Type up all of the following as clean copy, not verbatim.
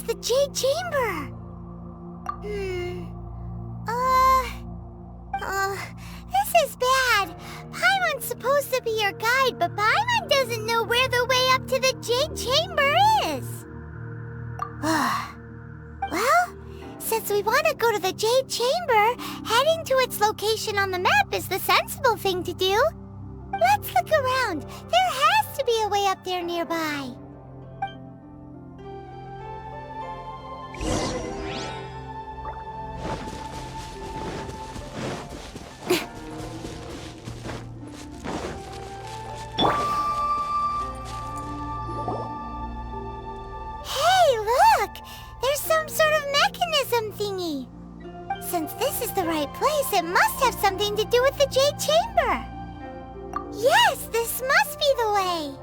the Jade Chamber. This is bad. Paimon's supposed to be your guide, but Paimon doesn't know where the way up to the Jade Chamber is. Well, since we want to go to the Jade Chamber, heading to its location on the map is the sensible thing to do. Let's look around. There has to be a way up there nearby. Hey, look! There's some sort of mechanism thingy. Since this is the right place, it must have something to do with the Jade Chamber. Yes, this must be the way.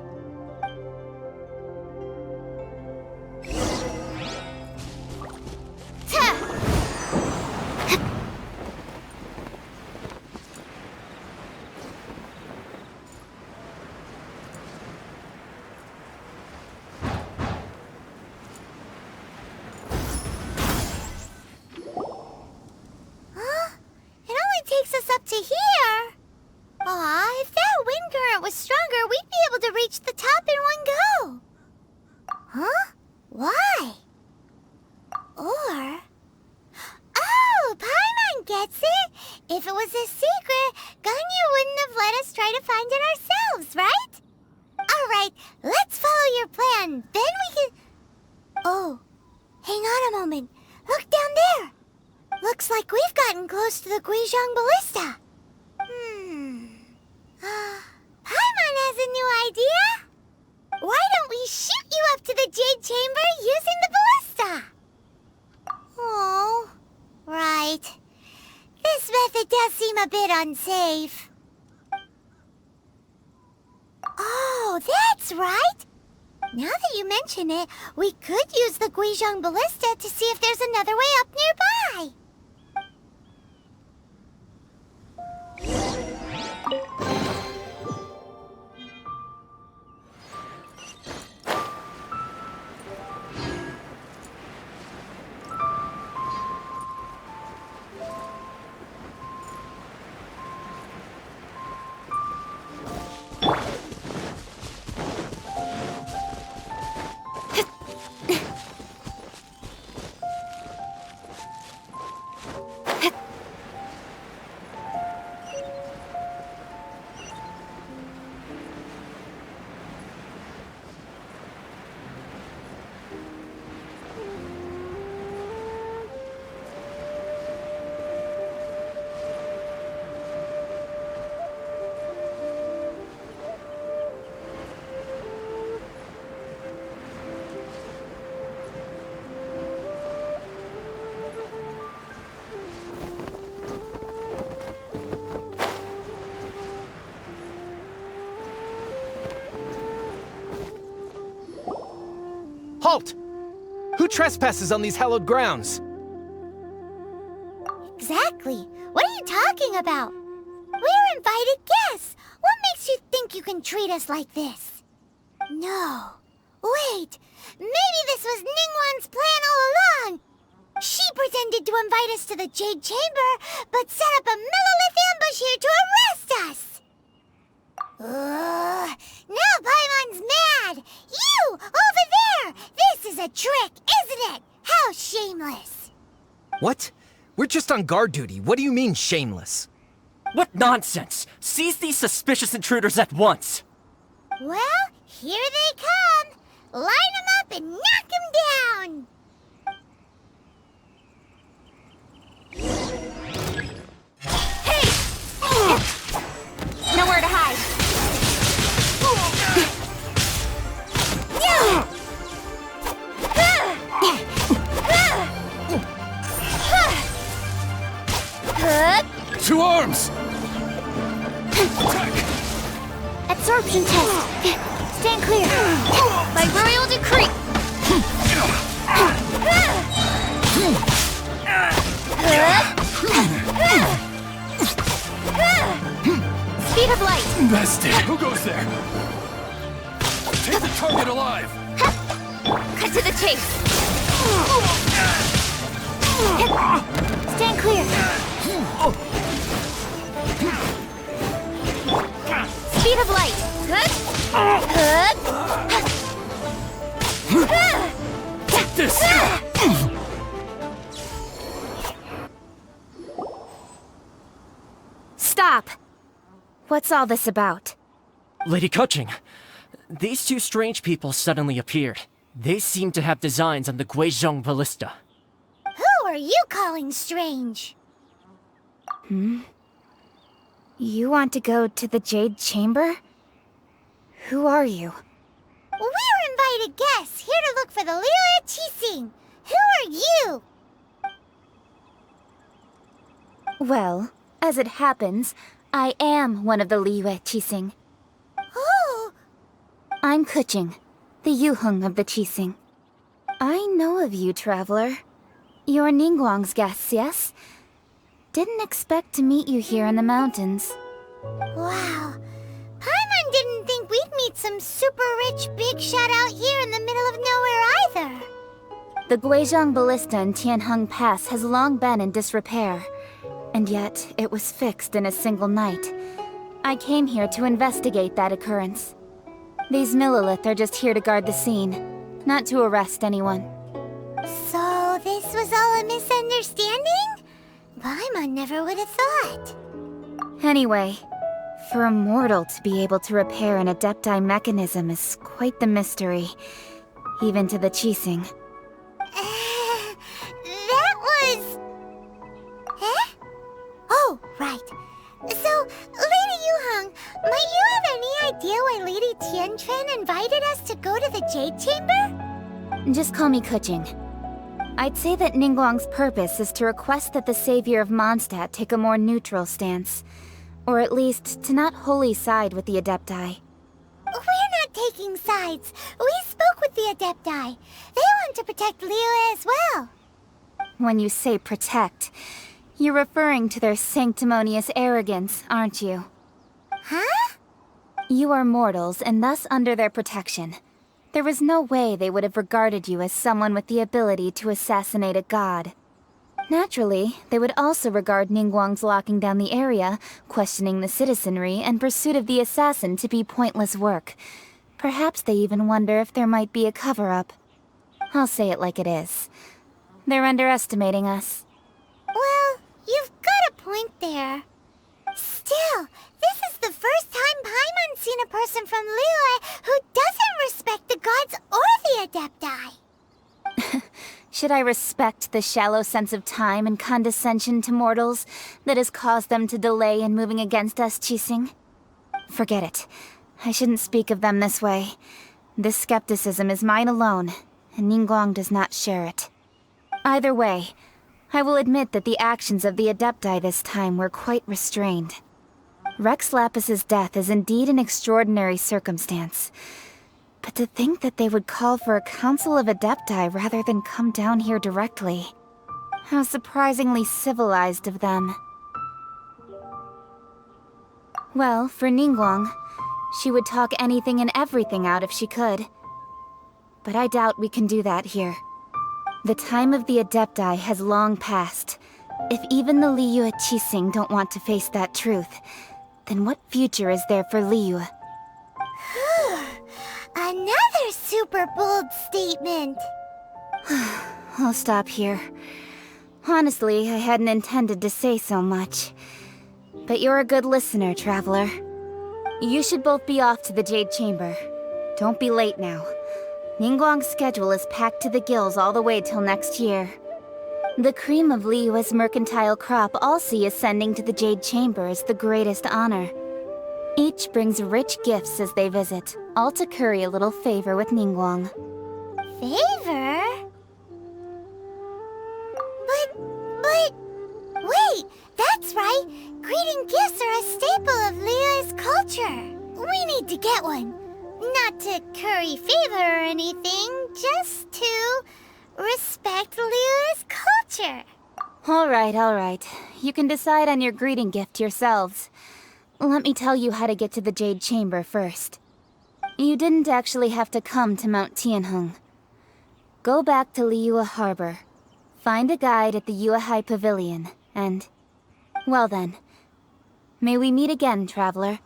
Up to here? Aw, if that wind current was stronger, we'd be able to reach the top in one go. Huh? Why? Or... Oh, Paimon gets it! If it was a secret, Ganyu wouldn't have let us try to find it ourselves, right? Alright, let's follow your plan. Then we can... Oh, hang on a moment. Look down there. Looks like we've gotten close to the Guizhong Ballista. Paimon has a new idea. Why don't we shoot you up to the Jade Chamber using the ballista? Oh, right. This method does seem a bit unsafe. Oh, that's right. Now that you mention it, we could use the Guizhong Ballista to see if there's another way up nearby. Halt! Who trespasses on these hallowed grounds? Exactly. What are you talking about? We're invited guests. What makes you think you can treat us like this? No. Wait. Maybe this was Ningguang's plan all along. She pretended to invite us to the Jade Chamber, but set up a millilith ambush here to arrest us. Now Paimon's mad! You! Over there! This is a trick, isn't it? How shameless! What? We're just on guard duty. What do you mean, shameless? What nonsense! Seize these suspicious intruders at once! Well, here they come! Line them up and knock them down! Hey! Nowhere to hide! To arms! Attack! Absorption test! Stand clear! By royal decree! Speed of light! Bested! Who goes there? Take the target alive! Cut to the chase! Stand clear. Speed of light. Good. Take this! Stop! What's all this about? Lady Kuching, these two strange people suddenly appeared. They seem to have designs on the Guizhong Ballista. Who are you calling strange? You want to go to the Jade Chamber? Who are you? We're invited guests here to look for the Liyue Qixing. Who are you? Well, as it happens, I am one of the Liyue Qixing. Oh, I'm Kuching, the Yuheng of the Qixing. I know of you, traveler. You're Ningguang's guests, yes? Didn't expect to meet you here in the mountains. wow. Paimon didn't think we'd meet some super rich big shot out here in the middle of nowhere either. The Guizhong Ballista in Tianheng Pass has long been in disrepair, and yet it was fixed in a single night. I came here to investigate that occurrence. These Millilith are just here to guard the scene, not to arrest anyone. So this was all a misunderstanding? Paimon never would have thought. Anyway, for a mortal to be able to repair an Adepti mechanism is quite the mystery, even to the Qixing. That was... Eh? Oh, right. So, Lady Yuheng, might you have any idea why Lady Tianquan invited us to go to the Jade Chamber? Just call me Kuching. I'd say that Ningguang's purpose is to request that the savior of Mondstadt take a more neutral stance. Or at least, to not wholly side with the Adepti. We're not taking sides. We spoke with the Adepti. They want to protect Liyue as well. When you say protect, you're referring to their sanctimonious arrogance, aren't you? Huh? You are mortals, and thus under their protection. There is no way they would have regarded you as someone with the ability to assassinate a god. Naturally, they would also regard Ningguang's locking down the area, questioning the citizenry, and pursuit of the assassin to be pointless work. Perhaps they even wonder if there might be a cover-up. I'll say it like it is. They're underestimating us. Well, you've got a point there. Still, this is the first time Paimon's seen a person from Liyue who doesn't respect the gods or the Adepti. Should I respect the shallow sense of time and condescension to mortals that has caused them to delay in moving against us, Qixing? Forget it. I shouldn't speak of them this way. This skepticism is mine alone, and Ningguang does not share it. Either way, I will admit that the actions of the Adepti this time were quite restrained. Rex Lapis's death is indeed an extraordinary circumstance. But to think that they would call for a council of Adepti rather than come down here directly. How surprisingly civilized of them. Well, for Ningguang, she would talk anything and everything out if she could. But I doubt we can do that here. The time of the Adepti has long passed. If even the Liyue Qixing don't want to face that truth, then what future is there for Liyue? Another super bold statement. I'll stop here. Honestly, I hadn't intended to say so much. But you're a good listener, traveler. You should both be off to the Jade Chamber. Don't be late now. Ningguang's schedule is packed to the gills all the way till next year. The cream of Liyue's mercantile crop all see ascending to the Jade Chamber as the greatest honor. Each brings rich gifts as they visit, all to curry a little favor with Ningguang. Favor? But... Wait, that's right. Greeting gifts are a staple of Liyue's culture. We need to get one. Not to curry favor or anything, just to respect Liyue's culture. All right. You can decide on your greeting gift yourselves. Let me tell you how to get to the Jade Chamber first. You didn't actually have to come to Mount Tianheng. Go back to Liyue Harbor. Find a guide at the Yuehai Pavilion, and... Well then. May we meet again, traveler.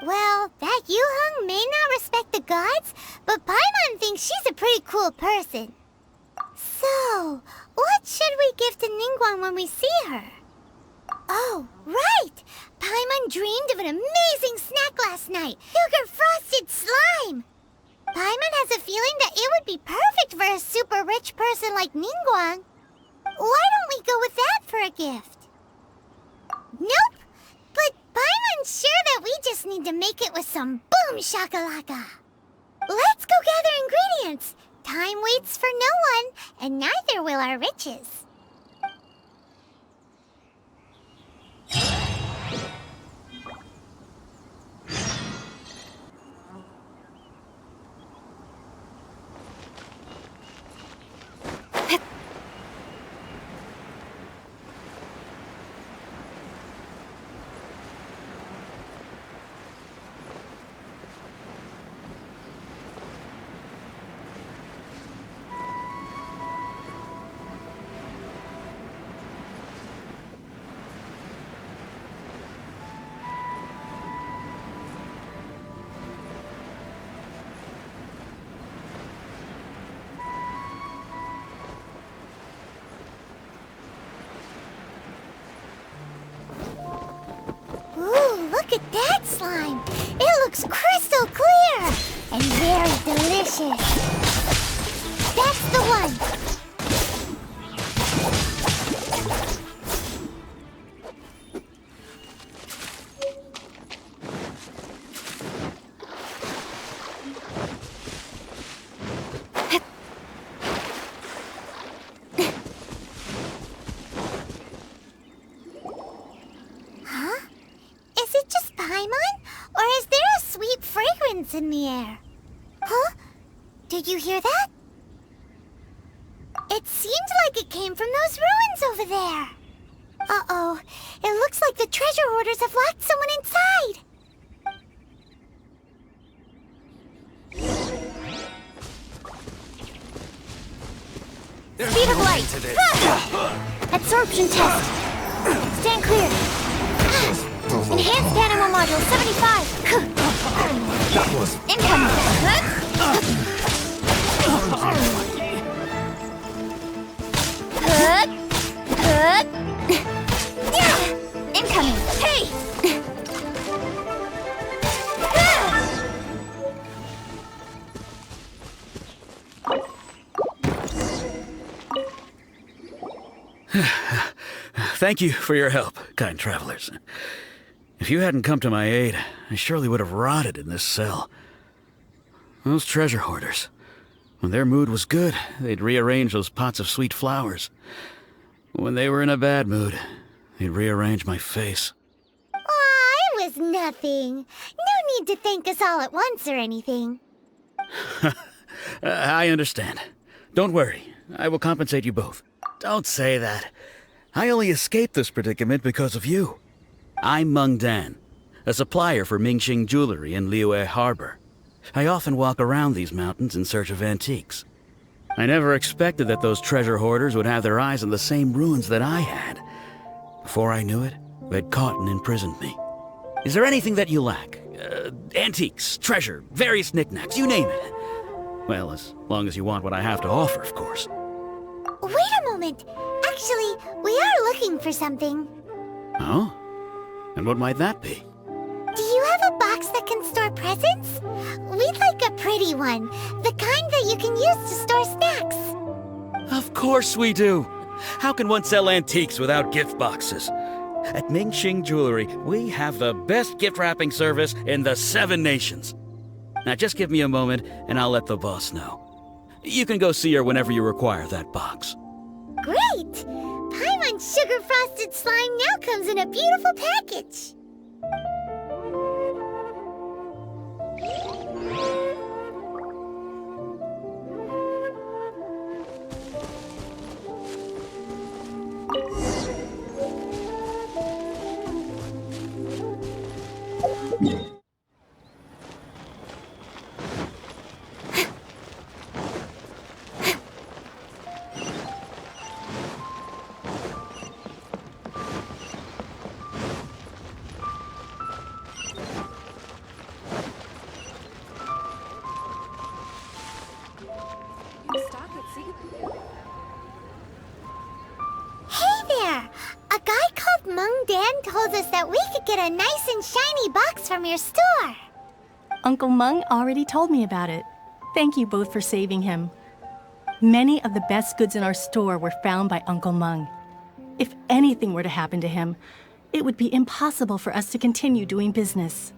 Well, that Yuheng may not respect the gods, but Paimon thinks she's a pretty cool person. So, what should we give to Ningguang when we see her? Oh, right! Paimon dreamed of an amazing snack last night! Sugar frosted slime! Paimon has a feeling that it would be perfect for a super rich person like Ningguang. Why don't we go with that for a gift? Nope! But Paimon's sure that we just need to make it with some boom shakalaka. Let's go gather ingredients. Time waits for no one, and neither will our riches. Look at that slime! It looks crystal clear! And very delicious! That's the one! In the air. Huh? Did you hear that? It seemed like it came from those ruins over there. Uh-oh. It looks like the treasure hoarders have locked someone inside. Speed of light. Absorption test. Stand clear. Enhanced animal module 75. That was... Incoming. Incoming. Hey. Thank you for your help, kind travelers. If you hadn't come to my aid, I surely would have rotted in this cell. Those treasure hoarders, when their mood was good, they'd rearrange those pots of sweet flowers. When they were in a bad mood, they'd rearrange my face. Aw, it was nothing. No need to thank us all at once or anything. I understand. Don't worry, I will compensate you both. Don't say that. I only escaped this predicament because of you. I'm Meng Dan, a supplier for Mingxing jewelry in Liyue Harbor. I often walk around these mountains in search of antiques. I never expected that those treasure hoarders would have their eyes on the same ruins that I had. Before I knew it, they'd caught and imprisoned me. Is there anything that you lack? Antiques, treasure, various knickknacks, you name it. Well, as long as you want what I have to offer, of course. Wait a moment. Actually, we are looking for something. Oh? And what might that be? Do you have a box that can store presents? We'd like a pretty one. The kind that you can use to store snacks. Of course we do. How can one sell antiques without gift boxes? At Mingxing Jewelry, we have the best gift wrapping service in the 7 nations. Now just give me a moment and I'll let the boss know. You can go see her whenever you require that box. Great! Paimon's sugar frosted slime now comes in a beautiful package. Mung Dan told us that we could get a nice and shiny box from your store. Uncle Mung already told me about it. Thank you both for saving him. Many of the best goods in our store were found by Uncle Mung. If anything were to happen to him, it would be impossible for us to continue doing business.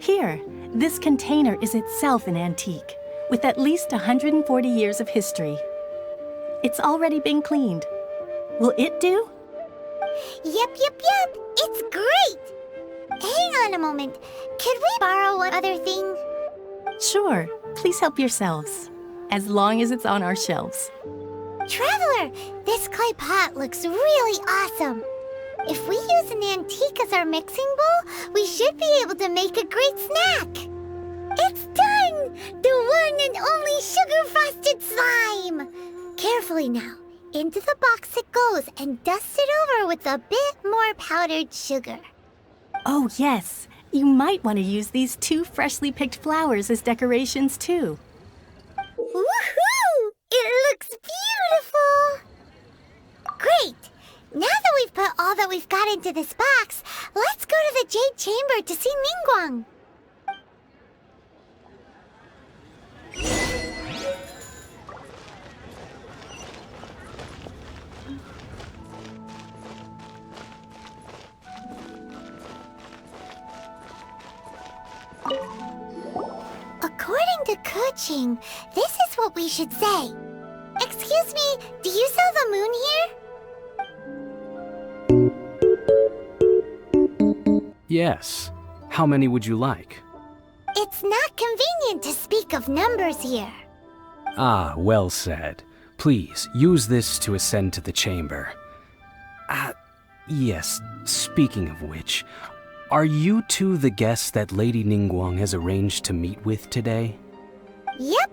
Here, this container is itself an antique, with at least 140 years of history. It's already been cleaned. Will it do? Yep. It's great. Hang on a moment. Could we borrow one other thing? Sure, please help yourselves, as long as it's on our shelves. Traveler, this clay pot looks really awesome. If we use an antique as our mixing bowl, we should be able to make a great snack. It's done! The one and only sugar-frosted slime! Carefully now. Into the box it goes and dust it over with a bit more powdered sugar. Oh yes, you might want to use these 2 freshly picked flowers as decorations too. Woohoo! It looks beautiful! Great! Now that we've put all that we've got into this box, let's go to the Jade Chamber to see Ningguang. According to Kuching, this is what we should say. Excuse me, do you sell the moon here? Yes. How many would you like? It's not convenient to speak of numbers here. Ah, well said. Please, use this to ascend to the chamber. Yes, speaking of which, are you two the guests that Lady Ningguang has arranged to meet with today? Yep.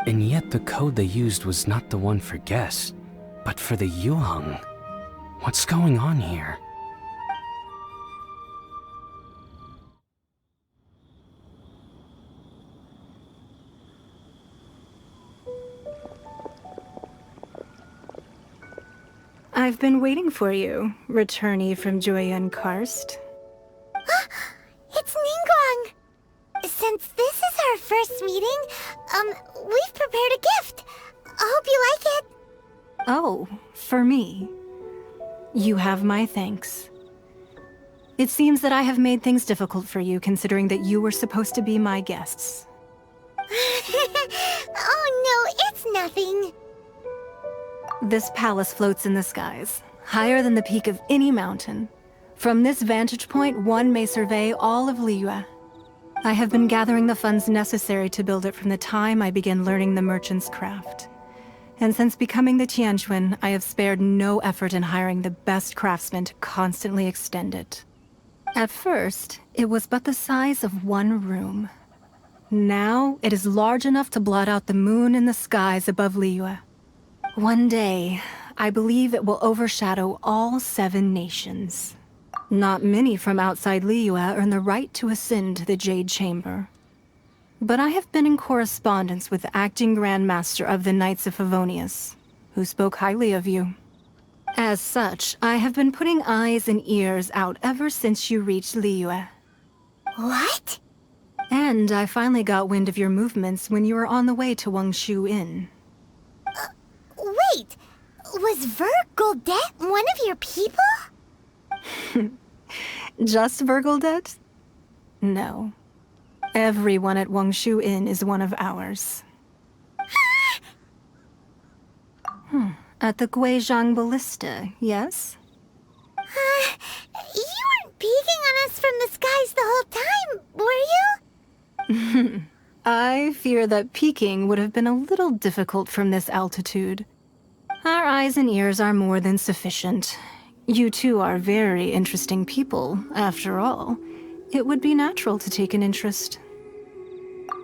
And yet the code they used was not the one for guests, but for the Yuheng. What's going on here? I've been waiting for you, returnee from Joyun Karst. It's Ningguang! Since this is our first meeting, we've prepared a gift. I hope you like it. Oh, for me. You have my thanks. It seems that I have made things difficult for you, considering that you were supposed to be my guests. Oh no, it's nothing. This palace floats in the skies, higher than the peak of any mountain. From this vantage point, one may survey all of Liyue. I have been gathering the funds necessary to build it from the time I began learning the merchant's craft. And since becoming the Tianquan, I have spared no effort in hiring the best craftsmen to constantly extend it. At first, it was but the size of one room. Now, it is large enough to blot out the moon in the skies above Liyue. One day, I believe it will overshadow all 7 nations. Not many from outside Liyue earn the right to ascend to the Jade Chamber. But I have been in correspondence with the acting Grand Master of the Knights of Favonius, who spoke highly of you. As such, I have been putting eyes and ears out ever since you reached Liyue. What? And I finally got wind of your movements when you were on the way to Wangshu Inn. Wait, was Vergoldet one of your people? Just Vergoldet? No. Everyone at Wangshu Inn is one of ours. At the Guizhang Ballista, yes? You weren't peeking on us from the skies the whole time, were you? I fear that peeking would have been a little difficult from this altitude. Our eyes and ears are more than sufficient. You two are very interesting people, after all. It would be natural to take an interest.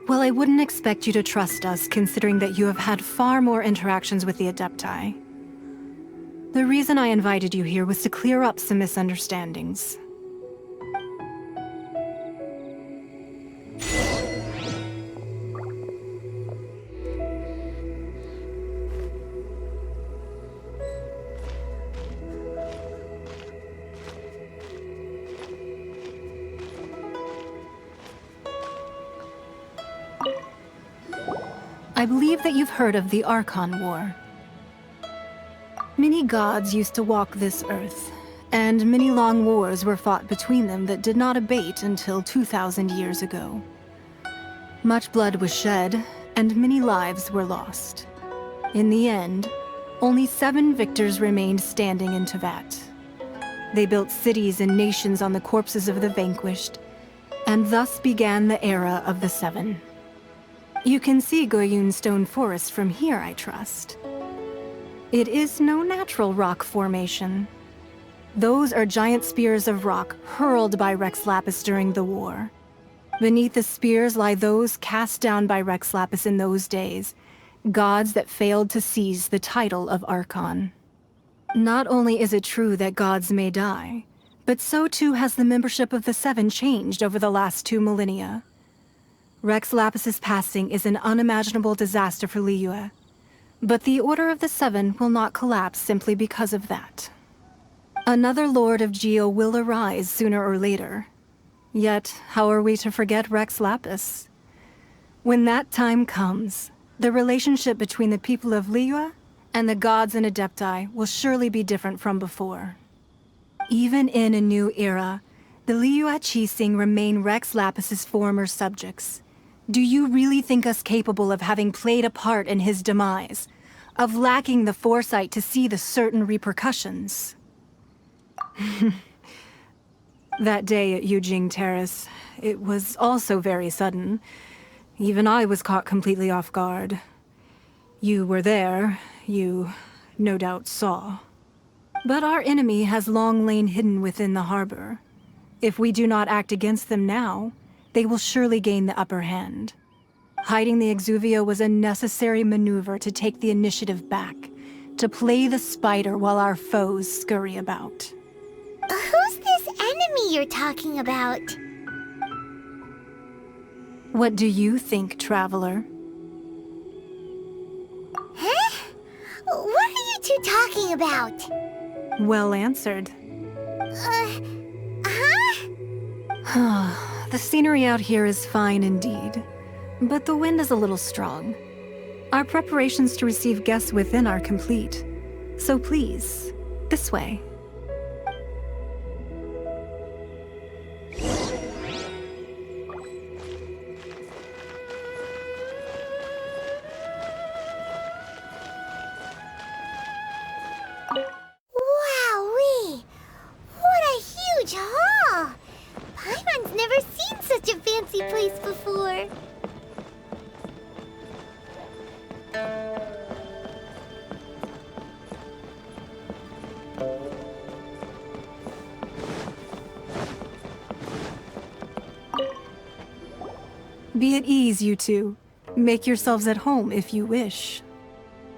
Well, I wouldn't expect you to trust us, considering that you have had far more interactions with the Adepti. The reason I invited you here was to clear up some misunderstandings. I believe that you've heard of the Archon War. Many gods used to walk this earth, and many long wars were fought between them that did not abate until 2,000 years ago. Much blood was shed, and many lives were lost. In the end, only 7 victors remained standing in Tevat. They built cities and nations on the corpses of the vanquished, and thus began the era of the 7. You can see Goyun Stone Forest from here, I trust. It is no natural rock formation. Those are giant spears of rock hurled by Rex Lapis during the war. Beneath the spears lie those cast down by Rex Lapis in those days, gods that failed to seize the title of Archon. Not only is it true that gods may die, but so too has the membership of the 7 changed over the last 2 millennia. Rex Lapis's passing is an unimaginable disaster for Liyue, but the Order of the 7 will not collapse simply because of that. Another Lord of Geo will arise sooner or later. Yet, how are we to forget Rex Lapis? When that time comes, the relationship between the people of Liyue and the gods and Adepti will surely be different from before. Even in a new era, the Liyue Qixing remain Rex Lapis's former subjects. Do you really think us capable of having played a part in his demise? Of lacking the foresight to see the certain repercussions? That day at Yujing Terrace, it was also very sudden. Even I was caught completely off guard. You were there, you no doubt saw. But our enemy has long lain hidden within the harbor. If we do not act against them now, they will surely gain the upper hand. Hiding the Exuvio was a necessary maneuver to take the initiative back, to play the spider while our foes scurry about. Who's this enemy you're talking about? What do you think, Traveler? Huh? What are you two talking about? Well answered. The scenery out here is fine indeed, but the wind is a little strong. Our preparations to receive guests within are complete, so please, this way. Wowee! What a huge hall! Paimon's never seen such a fancy place before. Be at ease, you two. Make yourselves at home if you wish.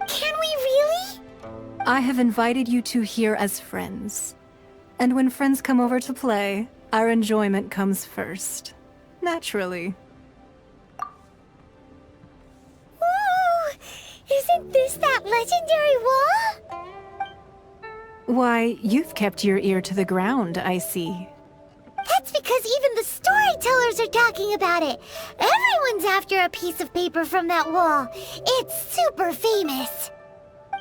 Can we really? I have invited you two here as friends. And when friends come over to play, our enjoyment comes first. Naturally. Ooh! Isn't this that legendary wall? Why, you've kept your ear to the ground, I see. That's because even the storytellers are talking about it. Everyone's after a piece of paper from that wall. It's super famous.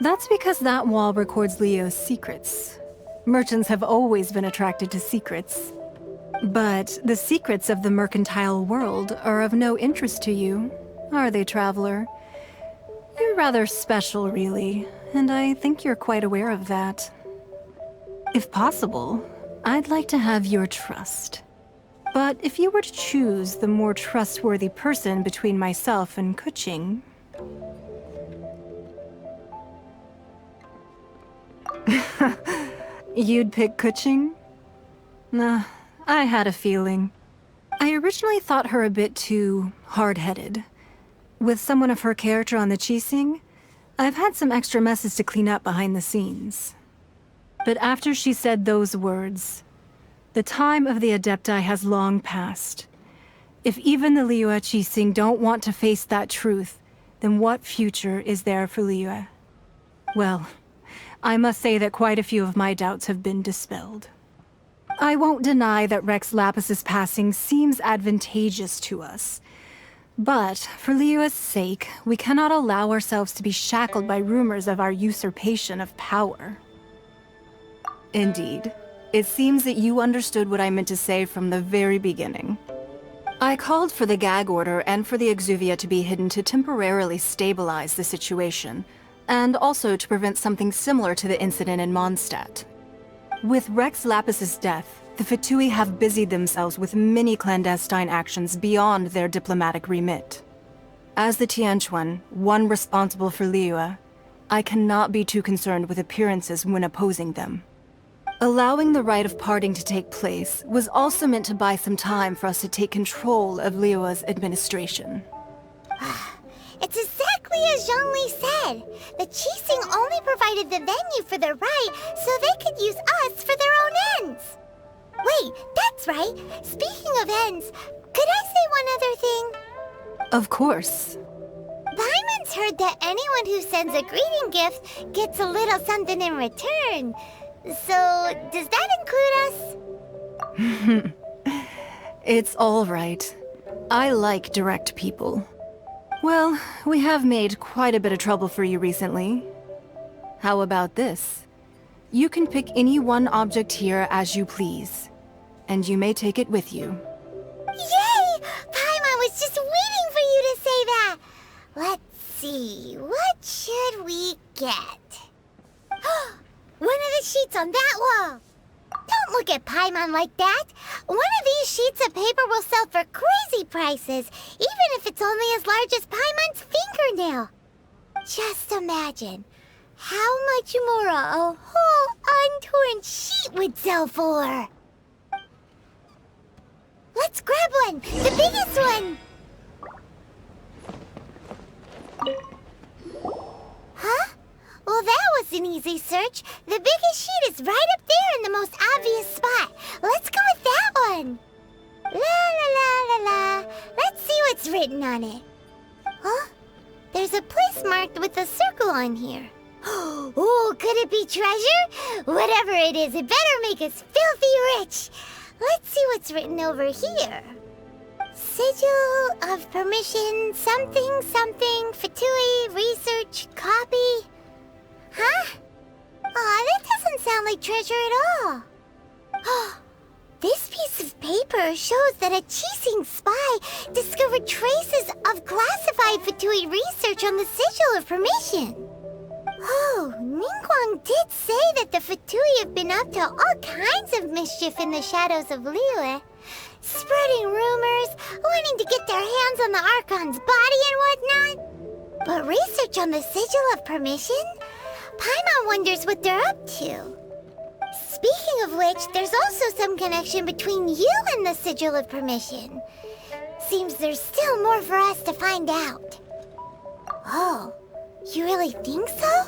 That's because that wall records Leo's secrets. Merchants have always been attracted to secrets. But the secrets of the mercantile world are of no interest to you, are they, Traveler? You're rather special, really, and I think you're quite aware of that. If possible, I'd like to have your trust. But if you were to choose the more trustworthy person between myself and Kuching... You'd pick Kuching? Nah, I had a feeling. I originally thought her a bit too hard-headed. With someone of her character on the Qixing, I've had some extra messes to clean up behind the scenes. But after she said those words, the time of the Adepti has long passed. If even the Liyue Qixing don't want to face that truth, then what future is there for Liyue? Well, I must say that quite a few of my doubts have been dispelled. I won't deny that Rex Lapis's passing seems advantageous to us, But for Liyue's sake, we cannot allow ourselves to be shackled by rumors of our usurpation of power. Indeed. It seems that you understood what I meant to say from the very beginning. I called for the gag order and for the Exuvia to be hidden to temporarily stabilize the situation, and also to prevent something similar to the incident in Mondstadt. With Rex Lapis's death, the Fatui have busied themselves with many clandestine actions beyond their diplomatic remit. As the Tianquan, one responsible for Liyue, I cannot be too concerned with appearances when opposing them. Allowing the rite of parting to take place was also meant to buy some time for us to take control of Liyue's administration. It's exactly as Zhongli said. The Qixing only provided the venue for the rite so they could use us for their own ends. Wait, that's right. Speaking of ends, could I say one other thing? Of course. Paimon's heard that anyone who sends a greeting gift gets a little something in return. So, does that include us? It's all right. I like direct people. Well, we have made quite a bit of trouble for you recently. How about this? You can pick any one object here as you please, and you may take it with you. Yay! Paimon was just waiting for you to say that! Let's see, what should we get? One of the sheets on that wall! Don't look at Paimon like that! One of these sheets of paper will sell for crazy prices, even if it's only as large as Paimon's fingernail. Just imagine how much more a whole untorn sheet would sell for. Let's grab one! The biggest one! Huh? Well, that was an easy search. The biggest sheet is right up there in the most obvious spot. Let's go with that one. La la la la la. Let's see what's written on it. Huh? There's a place marked with a circle on here. Oh, could it be treasure? Whatever it is, it better make us filthy rich. Let's see what's written over here. Sigil of permission, something, something, Fatui, research, copy. Huh? Aw, that doesn't sound like treasure at all. This piece of paper shows that a Qixing spy discovered traces of classified Fatui research on the Sigil of Permission. Oh, Ningguang did say that the Fatui have been up to all kinds of mischief in the shadows of Liyue. Spreading rumors, wanting to get their hands on the Archon's body and whatnot. But research on the Sigil of Permission? Paimon wonders what they're up to. Speaking of which, there's also some connection between you and the Sigil of Permission. Seems there's still more for us to find out. Oh, you really think so?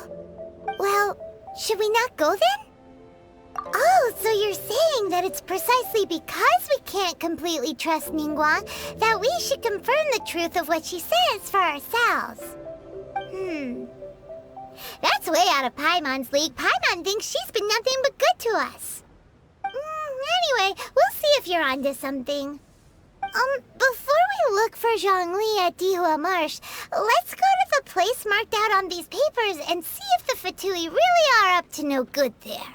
Well, should we not go then? Oh, so you're saying that it's precisely because we can't completely trust Ningguang that we should confirm the truth of what she says for ourselves. That's way out of Paimon's league. Paimon thinks she's been nothing but good to us. Anyway, we'll see if you're onto something. Before we look for Zhongli at Dihua Marsh, let's go to the place marked out on these papers and see if the Fatui really are up to no good there.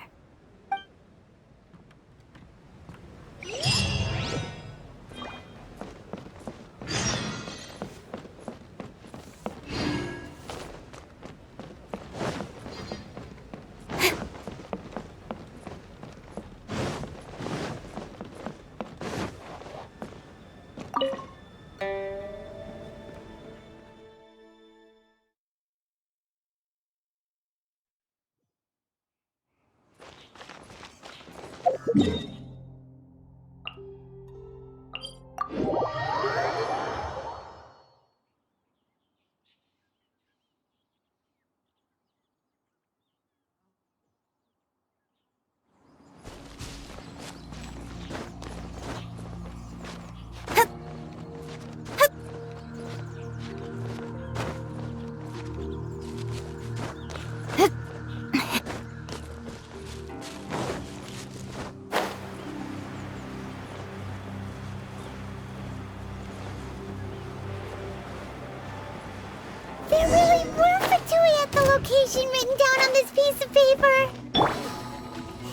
location written down on this piece of paper.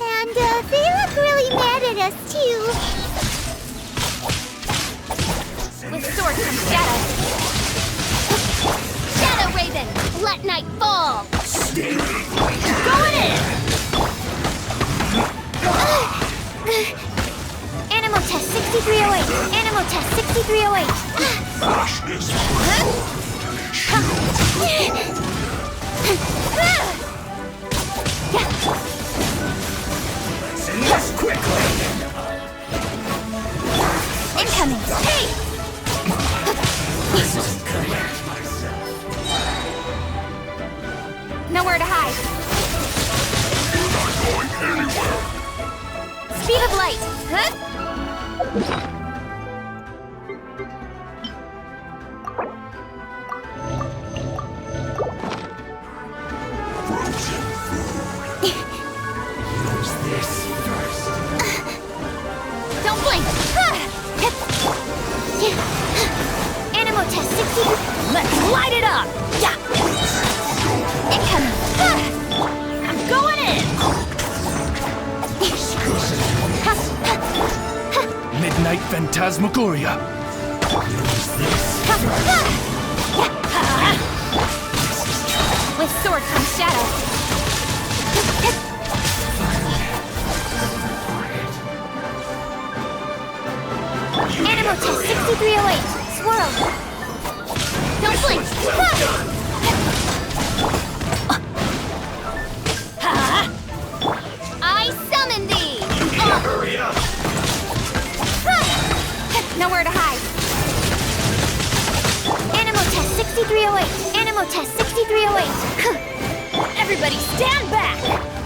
And they look really mad at us, too. With sword comes shadow. Shadow Raven, let night fall. Going in. Animal test 6308. Animal test 6308. Yes, quickly! Incoming. Hey! Nowhere to hide. Speed of light. Huh? Don't blink! Animal test 60. Let's light it up! Yeah! Incoming! I'm going in! Midnight Phantasmagoria. With sword comes shadow. Animal test 6308. Swirl. Don't blink. I summon thee. Hurry up! Nowhere to hide. Animal test 6308. Animal test 6308. Everybody stand back.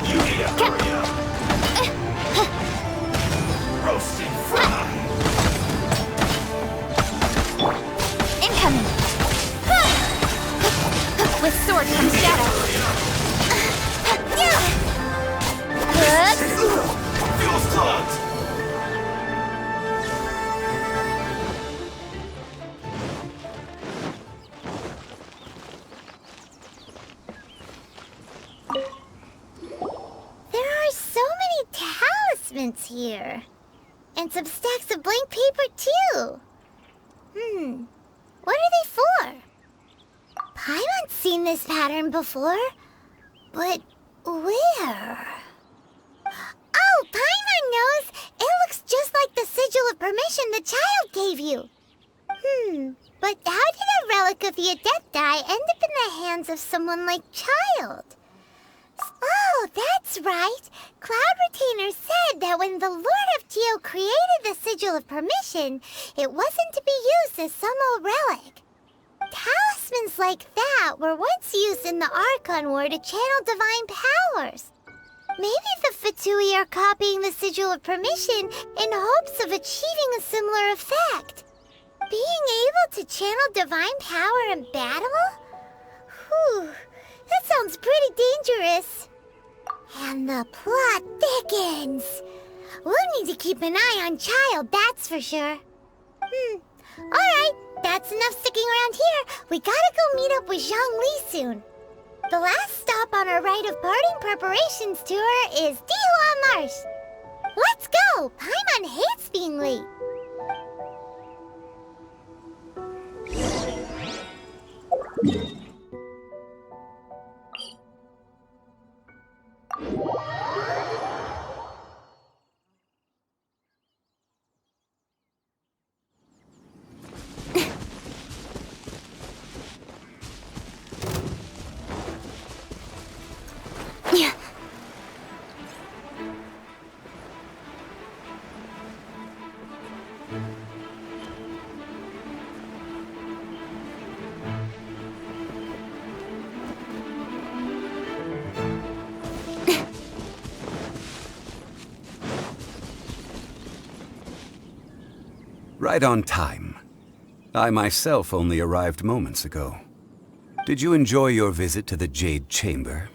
You need to hurry up! Roasting fry! Incoming. With sword comes shadow. Feels clogged! There are so many talismans here. And some stacks of blank paper, too. What are they for? Paimon's seen this pattern before. But where? Oh, Paimon knows! It looks just like the sigil of permission the child gave you. But how did a relic of the Adepti end up in the hands of someone like Child? Oh, that's right. Cloud Retainer said that when the Lord of Geo created the Sigil of Permission, it wasn't to be used as some old relic. Talismans like that were once used in the Archon War to channel divine powers. Maybe the Fatui are copying the Sigil of Permission in hopes of achieving a similar effect. Being able to channel divine power in battle? Whew. That sounds pretty dangerous. And the plot thickens. We'll need to keep an eye on Child, that's for sure. Alright, that's enough sticking around here. We gotta go meet up with Zhang Li soon. The last stop on our rite of parting preparations tour is Dihua Marsh. Let's go! Paimon hates being late. Right on time. I myself only arrived moments ago. Did you enjoy your visit to the Jade Chamber?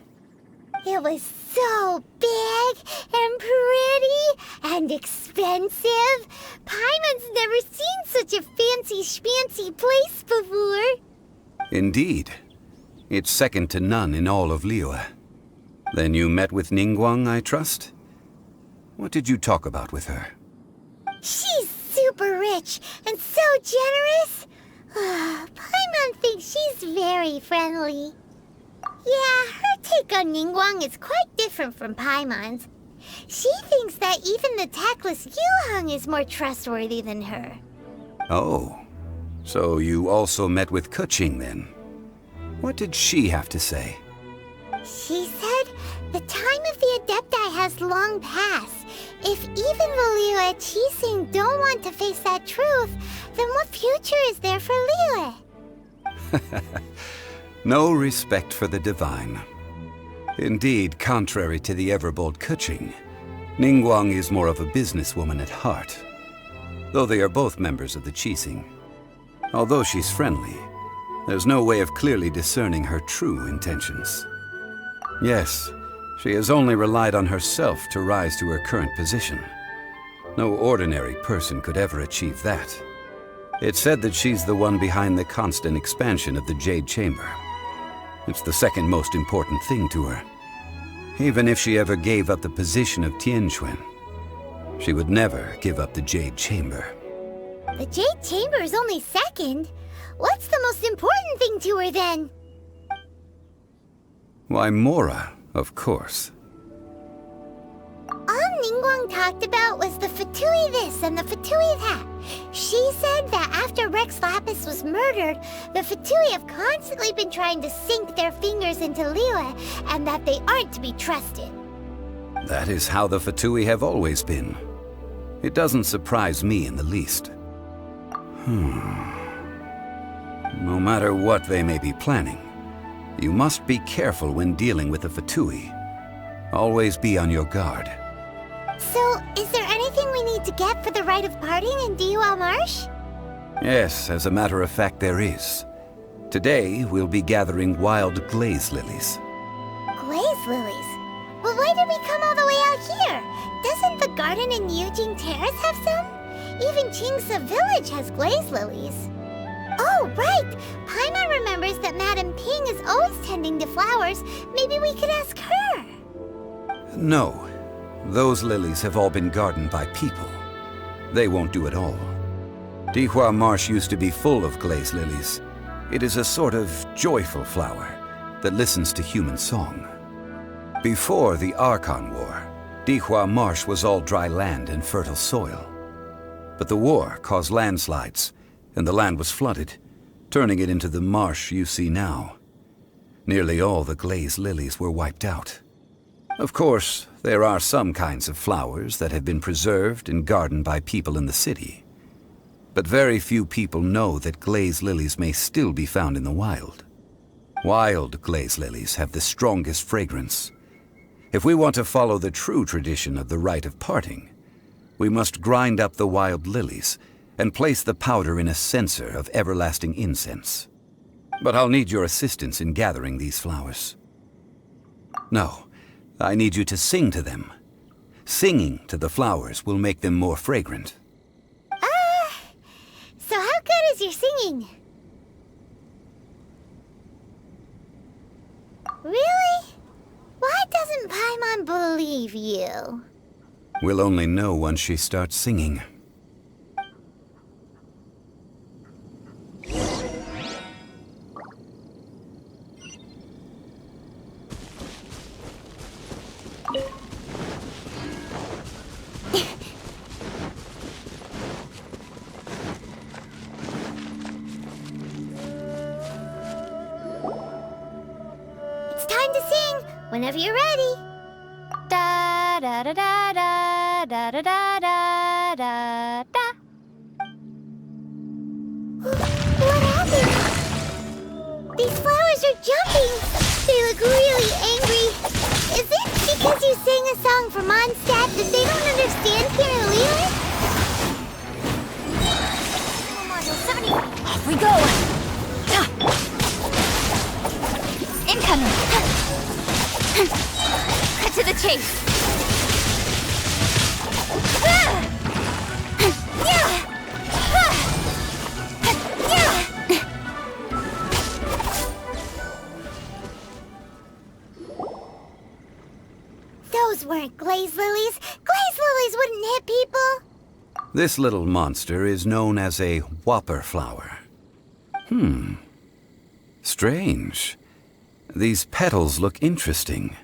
It was so big and pretty and expensive. Paimon's never seen such a fancy schmancy place before. Indeed. It's second to none in all of Liyue. Then you met with Ningguang, I trust? What did you talk about with her? She's super rich and so generous. Paimon thinks she's very friendly. Yeah, her take on Ningguang is quite different from Paimon's. She thinks that even the tactless Yuheng is more trustworthy than her. Oh, so you also met with Keqing then? What did she have to say? She said the time of the Adepti has long passed. If even the Liyue Qixing don't want to face that truth, then what future is there for Liyue? No respect for the divine. Indeed, contrary to the ever-bold Keqing, Ningguang is more of a businesswoman at heart, though they are both members of the Qixing. Although she's friendly, there's no way of clearly discerning her true intentions. Yes, she has only relied on herself to rise to her current position. No ordinary person could ever achieve that. It's said that she's the one behind the constant expansion of the Jade Chamber. It's the second most important thing to her. Even if she ever gave up the position of Tianquan, she would never give up the Jade Chamber. The Jade Chamber is only second. What's the most important thing to her then? Why, Mora, of course. All Ningguang talked about was the Fatui this and the Fatui that. She said that after Rex Lapis was murdered, the Fatui have constantly been trying to sink their fingers into Liyue, and that they aren't to be trusted. That is how the Fatui have always been. It doesn't surprise me in the least. No matter what they may be planning, you must be careful when dealing with the Fatui. Always be on your guard. So, is there anything we need to get for the rite of parting in Dihua Marsh? Yes, as a matter of fact, there is. Today, we'll be gathering wild glaze lilies. Glaze lilies? Well, why did we come all the way out here? Doesn't the garden in Yujing Terrace have some? Even Qingse Village has glaze lilies. Oh, right! Paimon remembers that Madame Ping is always tending to flowers. Maybe we could ask her. No. Those lilies have all been gardened by people. They won't do it all. Dihua Marsh used to be full of glaze lilies. It is a sort of joyful flower that listens to human song. Before the Archon War, Dihua Marsh was all dry land and fertile soil. But the war caused landslides, and the land was flooded, turning it into the marsh you see now. Nearly all the glaze lilies were wiped out. Of course, there are some kinds of flowers that have been preserved and gardened by people in the city. But very few people know that glaze lilies may still be found in the wild. Wild glaze lilies have the strongest fragrance. If we want to follow the true tradition of the rite of parting, we must grind up the wild lilies and place the powder in a censer of everlasting incense. But I'll need your assistance in gathering these flowers. No, I need you to sing to them. Singing to the flowers will make them more fragrant. So how good is your singing? Really? Why doesn't Paimon believe you? We'll only know once she starts singing. It's time to sing, whenever you're ready. Da da da da da da da da da da da. What happened? These flowers are jumping. They look really angry. Is it because you sang a song for Mondstadt that they don't understand here in Liyue? Off we go! Incoming! Cut to the chase! weren't glaze lilies. Glaze lilies wouldn't hit people. This little monster is known as a whopper flower. Strange. These petals look interesting.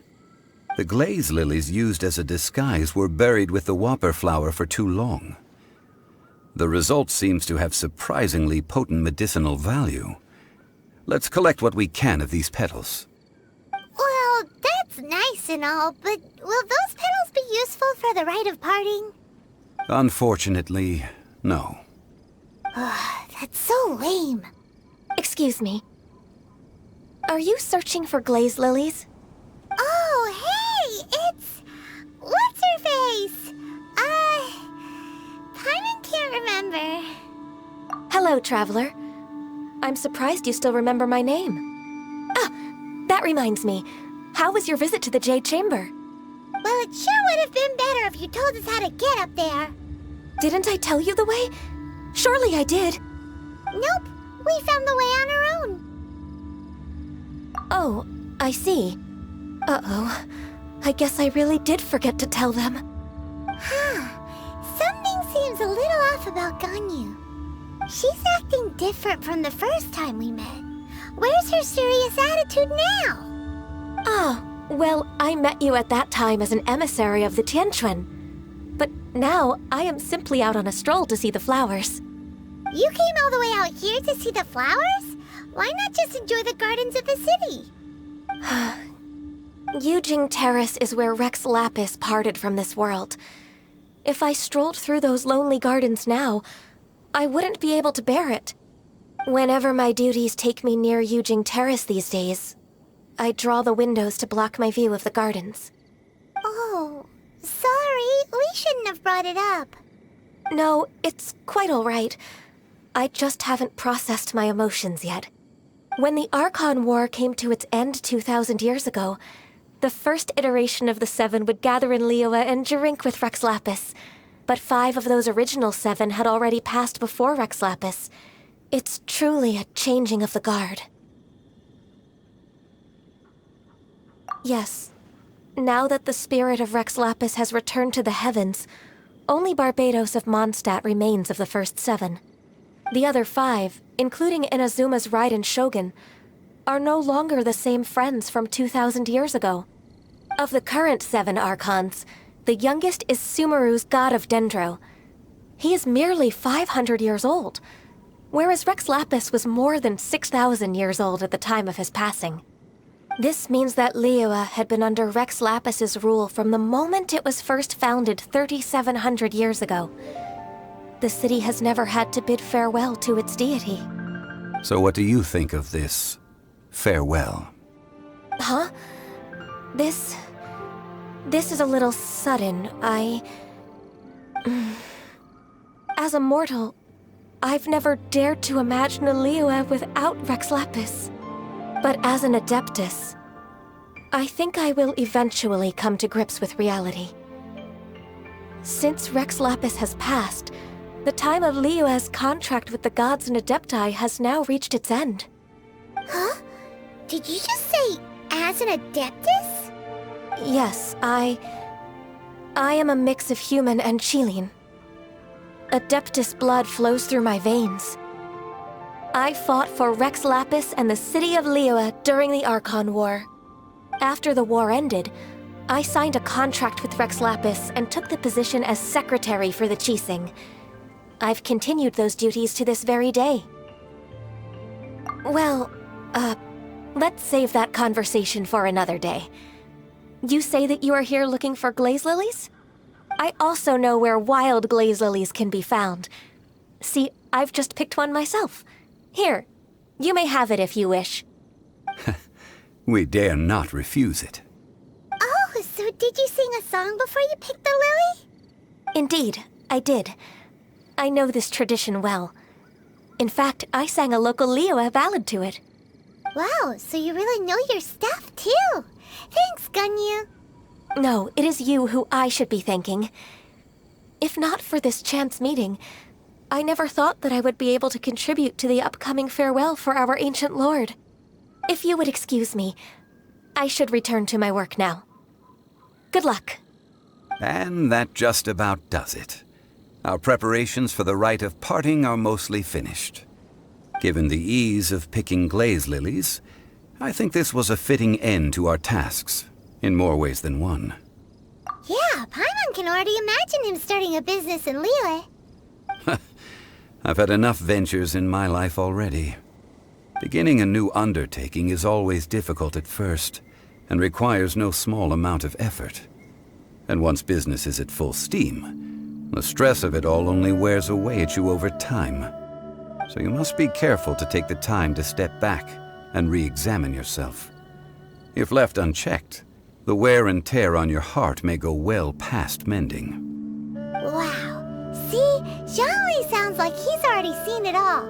The glaze lilies used as a disguise were buried with the whopper flower for too long. The result seems to have surprisingly potent medicinal value. Let's collect what we can of these petals. Well, that's nice and all, but will those petals be useful for the rite of parting? Unfortunately, no. That's so lame. Excuse me. Are you searching for glaze lilies? Oh, hey, it's... What's her face? Paimon can't remember. Hello, traveler. I'm surprised you still remember my name. Ah, that reminds me. How was your visit to the Jade Chamber? Well, it sure would have been better if you told us how to get up there. Didn't I tell you the way? Surely I did. Nope, we found the way on our own. Oh, I see. Uh-oh. I guess I really did forget to tell them. Something seems a little off about Ganyu. She's acting different from the first time we met. Where's her serious attitude now? Ah, well, I met you at that time as an emissary of the Tianquan. But now, I am simply out on a stroll to see the flowers. You came all the way out here to see the flowers? Why not just enjoy the gardens of the city? Yujing Terrace is where Rex Lapis parted from this world. If I strolled through those lonely gardens now, I wouldn't be able to bear it. Whenever my duties take me near Yujing Terrace these days, I draw the windows to block my view of the gardens. Oh, sorry, we shouldn't have brought it up. No, it's quite all right. I just haven't processed my emotions yet. When the Archon War came to its end 2,000 years ago, the first iteration of the Seven would gather in Liyue and drink with Rex Lapis. But 5 of those original 7 had already passed before Rex Lapis. It's truly a changing of the guard. Yes. Now that the spirit of Rex Lapis has returned to the heavens, only Barbados of Mondstadt remains of the first 7. The other 5, including Inazuma's Raiden Shogun, are no longer the same friends from 2,000 years ago. Of the current 7 Archons, the youngest is Sumeru's god of Dendro. He is merely 500 years old, whereas Rex Lapis was more than 6,000 years old at the time of his passing. This means that Liyue had been under Rex Lapis's rule from the moment it was first founded 3,700 years ago. The city has never had to bid farewell to its deity. So what do you think of this farewell? Huh? This is a little sudden. As a mortal, I've never dared to imagine a Liyue without Rex Lapis. But as an Adeptus, I think I will eventually come to grips with reality. Since Rex Lapis has passed, the time of Liyue's contract with the gods and Adepti has now reached its end. Huh? Did you just say, as an Adeptus? Yes, I am a mix of human and Chilean. Adeptus blood flows through my veins. I fought for Rex Lapis and the city of Liyue during the Archon War. After the war ended, I signed a contract with Rex Lapis and took the position as secretary for the Qixing. I've continued those duties to this very day. Well, let's save that conversation for another day. You say that you are here looking for glaze lilies? I also know where wild glaze lilies can be found. See, I've just picked one myself. Here, you may have it if you wish. We dare not refuse it. Oh, so did you sing a song before you picked the lily? Indeed, I did. I know this tradition well. In fact, I sang a local Liyue ballad to it. Wow, so you really know your stuff, too. Thanks, Ganyu. No, it is you who I should be thanking. If not for this chance meeting, I never thought that I would be able to contribute to the upcoming farewell for our ancient lord. If you would excuse me, I should return to my work now. Good luck. And that just about does it. Our preparations for the rite of parting are mostly finished. Given the ease of picking glaze lilies, I think this was a fitting end to our tasks, in more ways than one. Yeah, Paimon can already imagine him starting a business in Liyue. I've had enough ventures in my life already. Beginning a new undertaking is always difficult at first, and requires no small amount of effort. And once business is at full steam, the stress of it all only wears away at you over time. So you must be careful to take the time to step back and re-examine yourself. If left unchecked, the wear and tear on your heart may go well past mending. Wow. See? Zhongli sounds like he's already seen it all.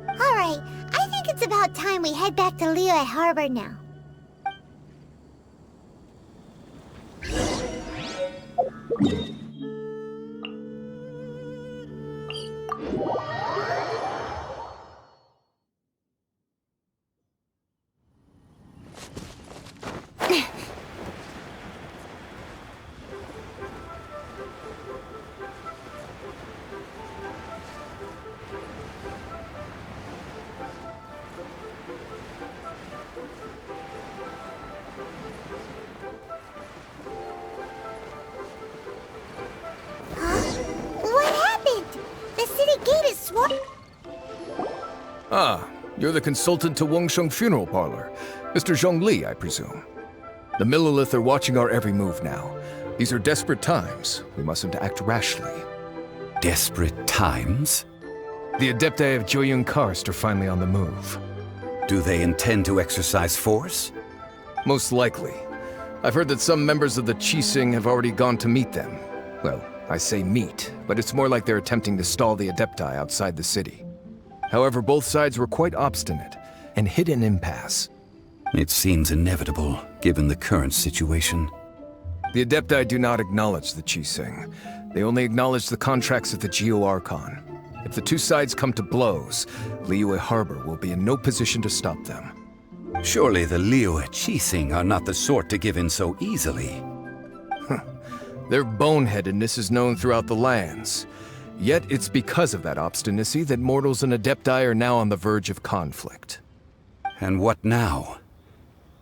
Alright, I think it's about time we head back to Liyue Harbor now. Ah, you're the consultant to Wangsheng Funeral Parlor. Mr. Zhongli, I presume. The Millilith are watching our every move now. These are desperate times. We mustn't act rashly. Desperate times? The Adepti of Joyun Karst are finally on the move. Do they intend to exercise force? Most likely. I've heard that some members of the Qixing have already gone to meet them. Well, I say meet, but it's more like they're attempting to stall the Adepti outside the city. However, both sides were quite obstinate and hit an impasse. It seems inevitable, given the current situation. The Adepti do not acknowledge the Qixing. They only acknowledge the contracts of the Geo-Archon. If the two sides come to blows, Liyue Harbor will be in no position to stop them. Surely the Liyue Qixing are not the sort to give in so easily. Their boneheadedness is known throughout the lands. Yet it's because of that obstinacy that mortals and Adepti are now on the verge of conflict. And what now?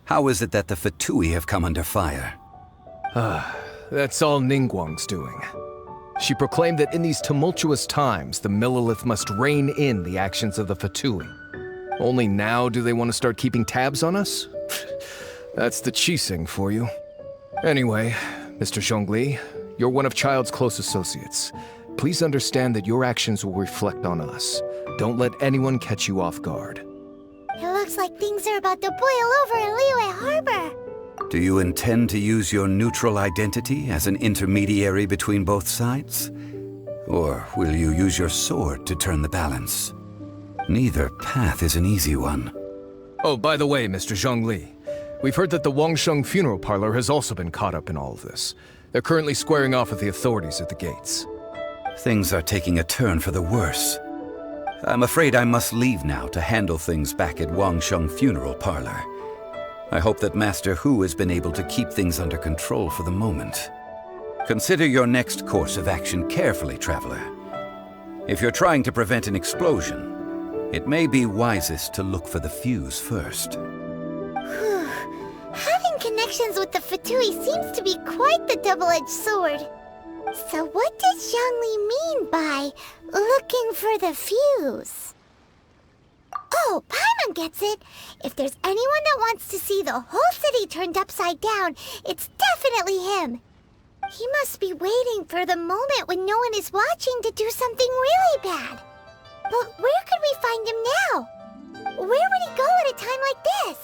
How is it that the Fatui have come under fire? That's all Ningguang's doing. She proclaimed that in these tumultuous times, the Millilith must rein in the actions of the Fatui. Only now do they want to start keeping tabs on us? That's the Qixing for you. Anyway, Mr. Zhongli, you're one of Child's close associates. Please understand that your actions will reflect on us. Don't let anyone catch you off guard. It looks like things are about to boil over in Liyue Harbor. Do you intend to use your neutral identity as an intermediary between both sides? Or will you use your sword to turn the balance? Neither path is an easy one. Oh, by the way, Mr. Zhongli, we've heard that the Wangsheng Funeral Parlor has also been caught up in all of this. They're currently squaring off with the authorities at the gates. Things are taking a turn for the worse. I'm afraid I must leave now to handle things back at Wangsheng Funeral Parlor. I hope that Master Hu has been able to keep things under control for the moment. Consider your next course of action carefully, Traveler. If you're trying to prevent an explosion, it may be wisest to look for the fuse first. Having connections with the Fatui seems to be quite the double-edged sword. So what does Zhongli mean by looking for the fuse? Oh, Paimon gets it. If there's anyone that wants to see the whole city turned upside down, it's definitely him. He must be waiting for the moment when no one is watching to do something really bad. But where could we find him now? Where would he go at a time like this?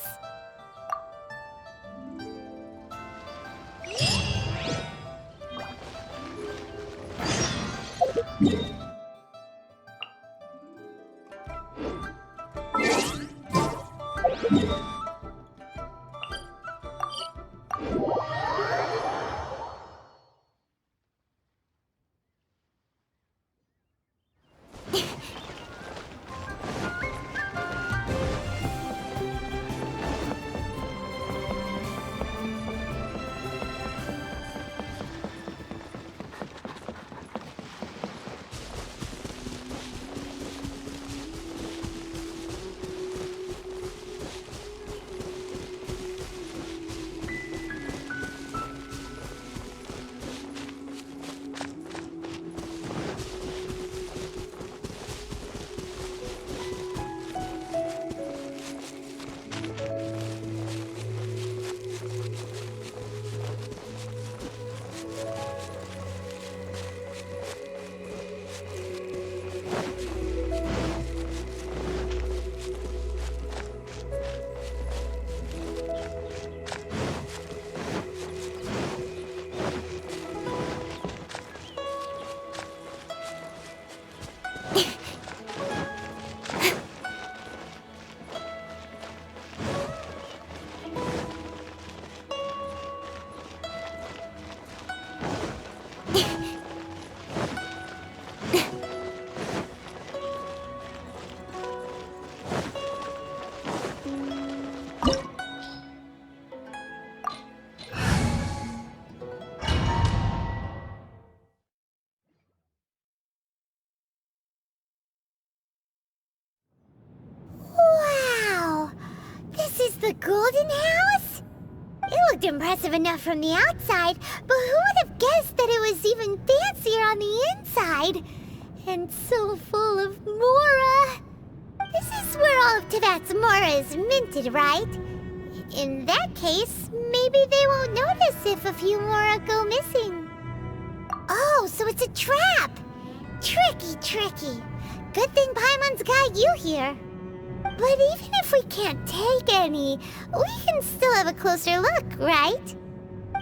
the Golden House? It looked impressive enough from the outside, but who would have guessed that it was even fancier on the inside? And so full of Mora. This is where all of Teyvat's Mora is minted, right? In that case, maybe they won't notice if a few Mora go missing. Oh, so it's a trap! Tricky, tricky. Good thing Paimon's got you here. But even if we can't take any, we can still have a closer look, right?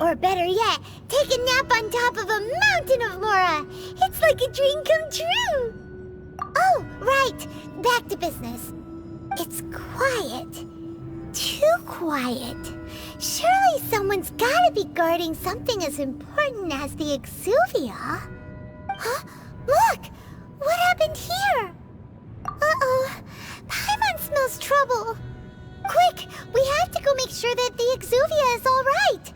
Or better yet, take a nap on top of a mountain of Mora. It's like a dream come true. Oh, right. Back to business. It's quiet. Too quiet. Surely someone's gotta be guarding something as important as the Exuvia. Huh? Look! What happened here? Uh-oh. Paimon smells trouble. Quick! We have to go make sure that the Exuvia is all right.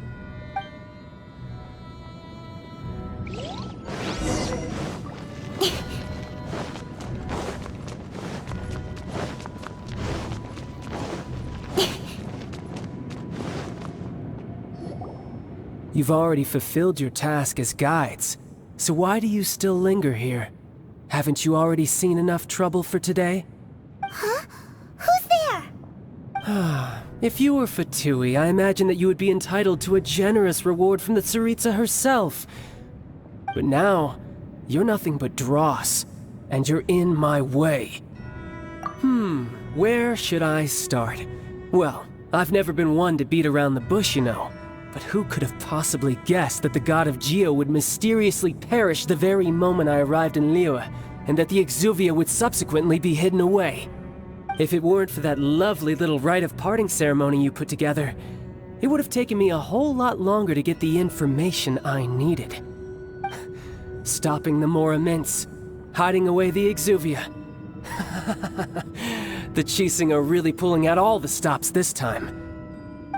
You've already fulfilled your task as guides, so why do you still linger here? Haven't you already seen enough trouble for today? Huh? Who's there? If you were Fatui, I imagine that you would be entitled to a generous reward from the Tsaritsa herself. But now, you're nothing but dross, and you're in my way. Where should I start? Well, I've never been one to beat around the bush, you know. But who could have possibly guessed that the god of Geo would mysteriously perish the very moment I arrived in Liyue, and that the Exuvia would subsequently be hidden away? If it weren't for that lovely little rite of parting ceremony you put together, it would have taken me a whole lot longer to get the information I needed. Stopping the Mora mints, hiding away the Exuvia. The Qixing are really pulling out all the stops this time.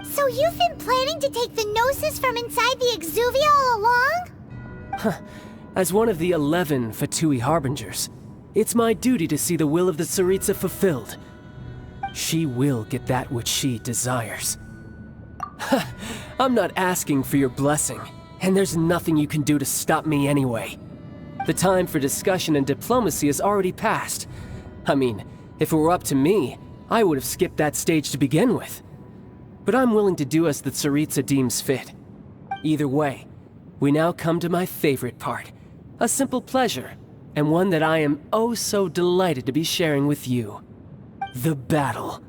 So you've been planning to take the Gnosis from inside the Exuvia all along? As one of the 11 Fatui Harbingers, it's my duty to see the will of the Tsaritsa fulfilled. She will get that which she desires. I'm not asking for your blessing, and there's nothing you can do to stop me anyway. The time for discussion and diplomacy has already passed. I mean, if it were up to me, I would have skipped that stage to begin with. But I'm willing to do as the Tsaritsa deems fit. Either way, we now come to my favorite part. A simple pleasure, and one that I am oh so delighted to be sharing with you. The battle.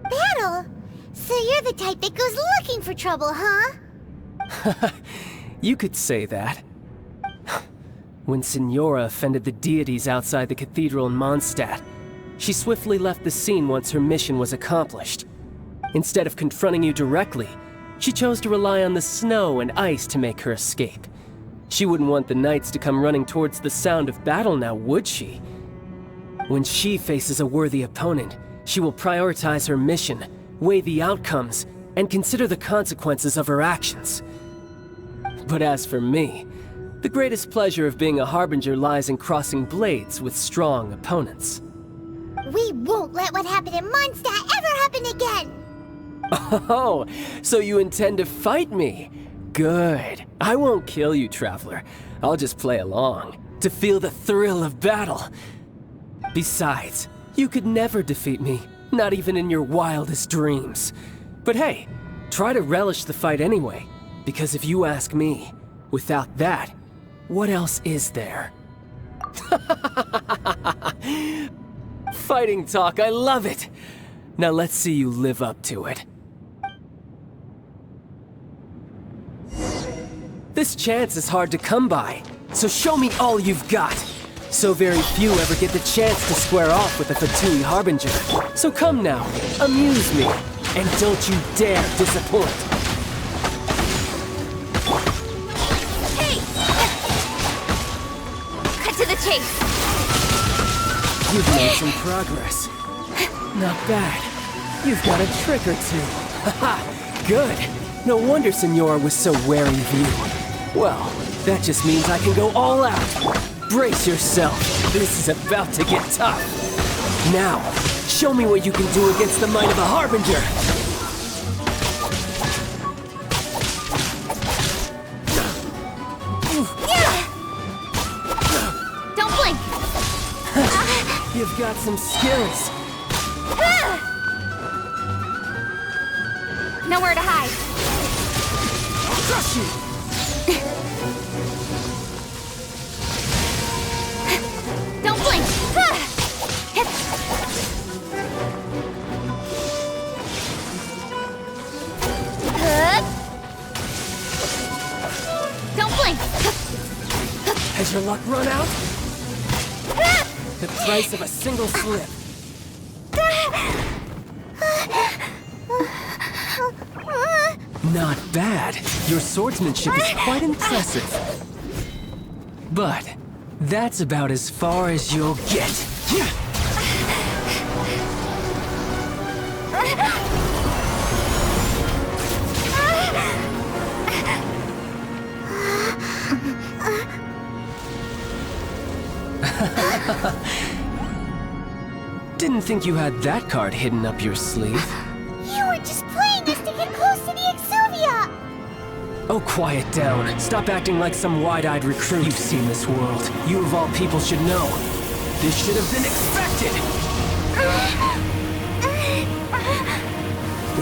Battle? So you're the type that goes looking for trouble, huh? You could say that. When Signora offended the deities outside the cathedral in Mondstadt, she swiftly left the scene once her mission was accomplished. Instead of confronting you directly, she chose to rely on the snow and ice to make her escape. She wouldn't want the knights to come running towards the sound of battle now, would she? When she faces a worthy opponent, she will prioritize her mission, weigh the outcomes, and consider the consequences of her actions. But as for me, the greatest pleasure of being a Harbinger lies in crossing blades with strong opponents. We won't let what happened in Mondstadt ever happen again! Oh, so you intend to fight me? Good. I won't kill you, Traveler. I'll just play along, to feel the thrill of battle. Besides, you could never defeat me, not even in your wildest dreams. But hey, try to relish the fight anyway, because if you ask me, without that, what else is there? Fighting talk, I love it! Now let's see you live up to it. This chance is hard to come by, so show me all you've got. So very few ever get the chance to square off with a Fatui Harbinger. So come now, amuse me, and don't you dare disappoint. Hey! Cut to the chase! You've made some progress. Not bad. You've got a trick or two. Haha, good. No wonder Signora was so wary of you. Well, that just means I can go all out. Brace yourself. This is about to get tough. Now, show me what you can do against the might of a Harbinger. Don't blink! You've got some skills. Nowhere to hide. Crush you! Don't blink! Don't blink! Has your luck run out? The price of a single slip. Not bad. Your swordsmanship is quite impressive. But that's about as far as you'll get. Didn't think you had that card hidden up your sleeve. You were just playing us to get close to the Exuvia! Oh, quiet down. Stop acting like some wide-eyed recruit. You've seen this world. You of all people should know. This should have been expected!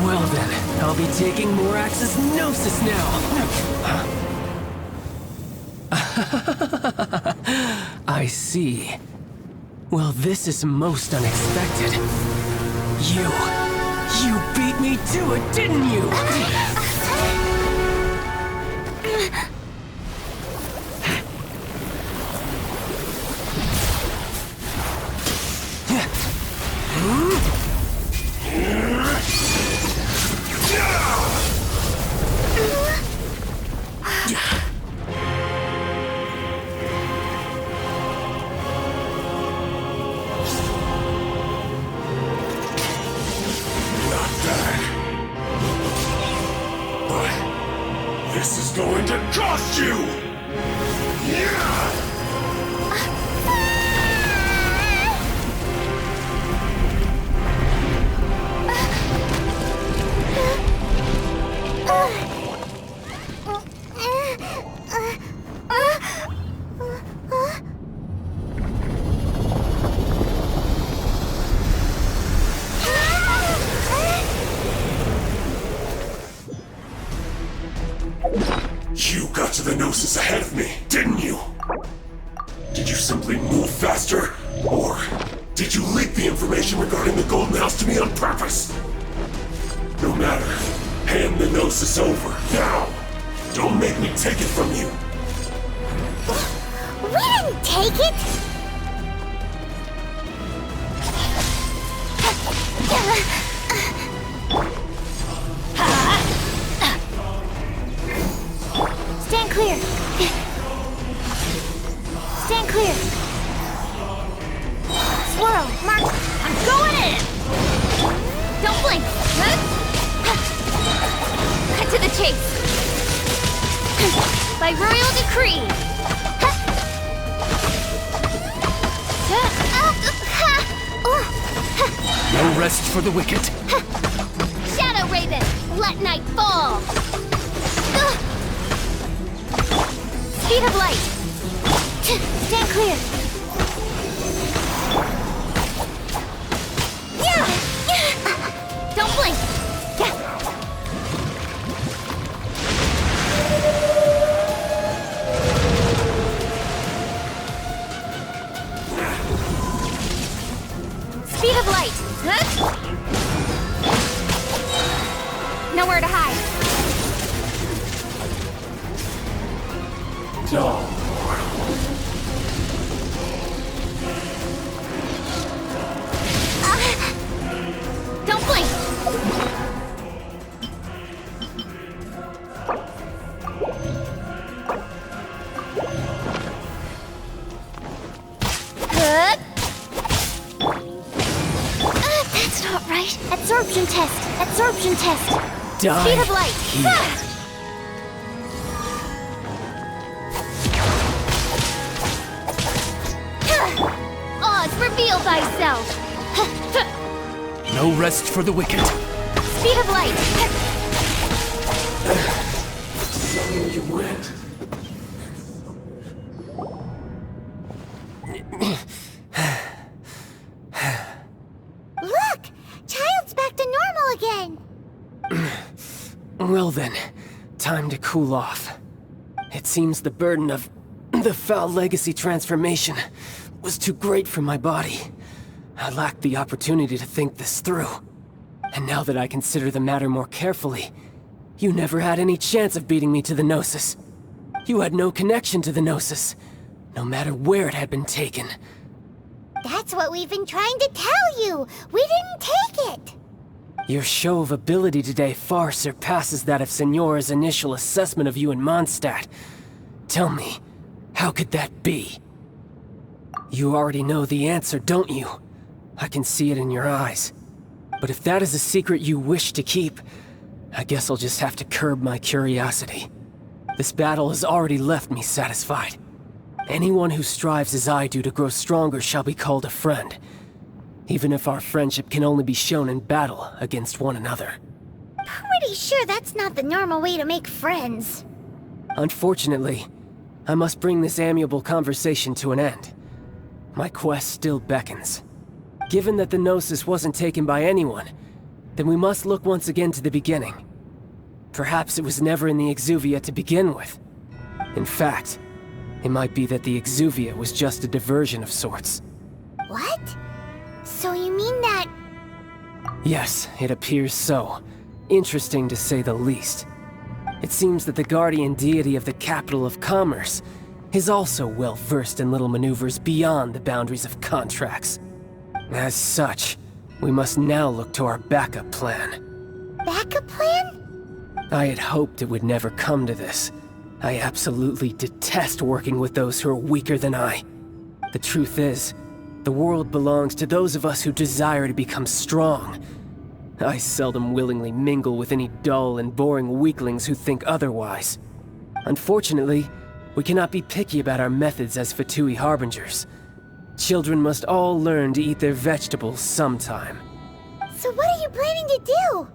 Well then, I'll be taking Morax's Gnosis now! I see. Well, this is most unexpected. You beat me to it, didn't you? This is going to cost you! You got to the Gnosis ahead of me, didn't you? Did you simply move faster? Or did you leak the information regarding the Golden House to me on purpose? No matter. Hand the Gnosis over, now! Don't make me take it from you! We didn't take it! Stand clear! Stand clear! Swirl, mark! I'm going in! Don't blink! Cut to the chase! By royal decree! No rest for the wicked. Shadow Raven, let night fall! Speed of light! Stand clear! Don't blink! Speed of light! Nowhere to hide. Don't blink! That's not right. Absorption test. Absorption test. Die Speed of light. here. Oz, reveal thyself. No rest for the wicked. Speed of light. So you went. Well then, time to cool off. It seems the burden of the foul legacy transformation was too great for my body. I lacked the opportunity to think this through. And now that I consider the matter more carefully, you never had any chance of beating me to the Gnosis. You had no connection to the Gnosis, no matter where it had been taken. That's what we've been trying to tell you! We didn't take it! Your show of ability today far surpasses that of Signora's initial assessment of you in Mondstadt. Tell me, how could that be? You already know the answer, don't you? I can see it in your eyes. But if that is a secret you wish to keep, I guess I'll just have to curb my curiosity. This battle has already left me satisfied. Anyone who strives as I do to grow stronger shall be called a friend, even if our friendship can only be shown in battle against one another. Pretty sure that's not the normal way to make friends. Unfortunately, I must bring this amiable conversation to an end. My quest still beckons. Given that the Gnosis wasn't taken by anyone, then we must look once again to the beginning. Perhaps it was never in the Exuvia to begin with. In fact, it might be that the Exuvia was just a diversion of sorts. What? So you mean that... Yes, it appears so. Interesting to say the least. It seems that the guardian deity of the capital of commerce is also well versed in little maneuvers beyond the boundaries of contracts. As such, we must now look to our backup plan. Backup plan? I had hoped it would never come to this. I absolutely detest working with those who are weaker than I. The truth is, the world belongs to those of us who desire to become strong. I seldom willingly mingle with any dull and boring weaklings who think otherwise. Unfortunately, we cannot be picky about our methods as Fatui Harbingers. Children must all learn to eat their vegetables sometime. So what are you planning to do?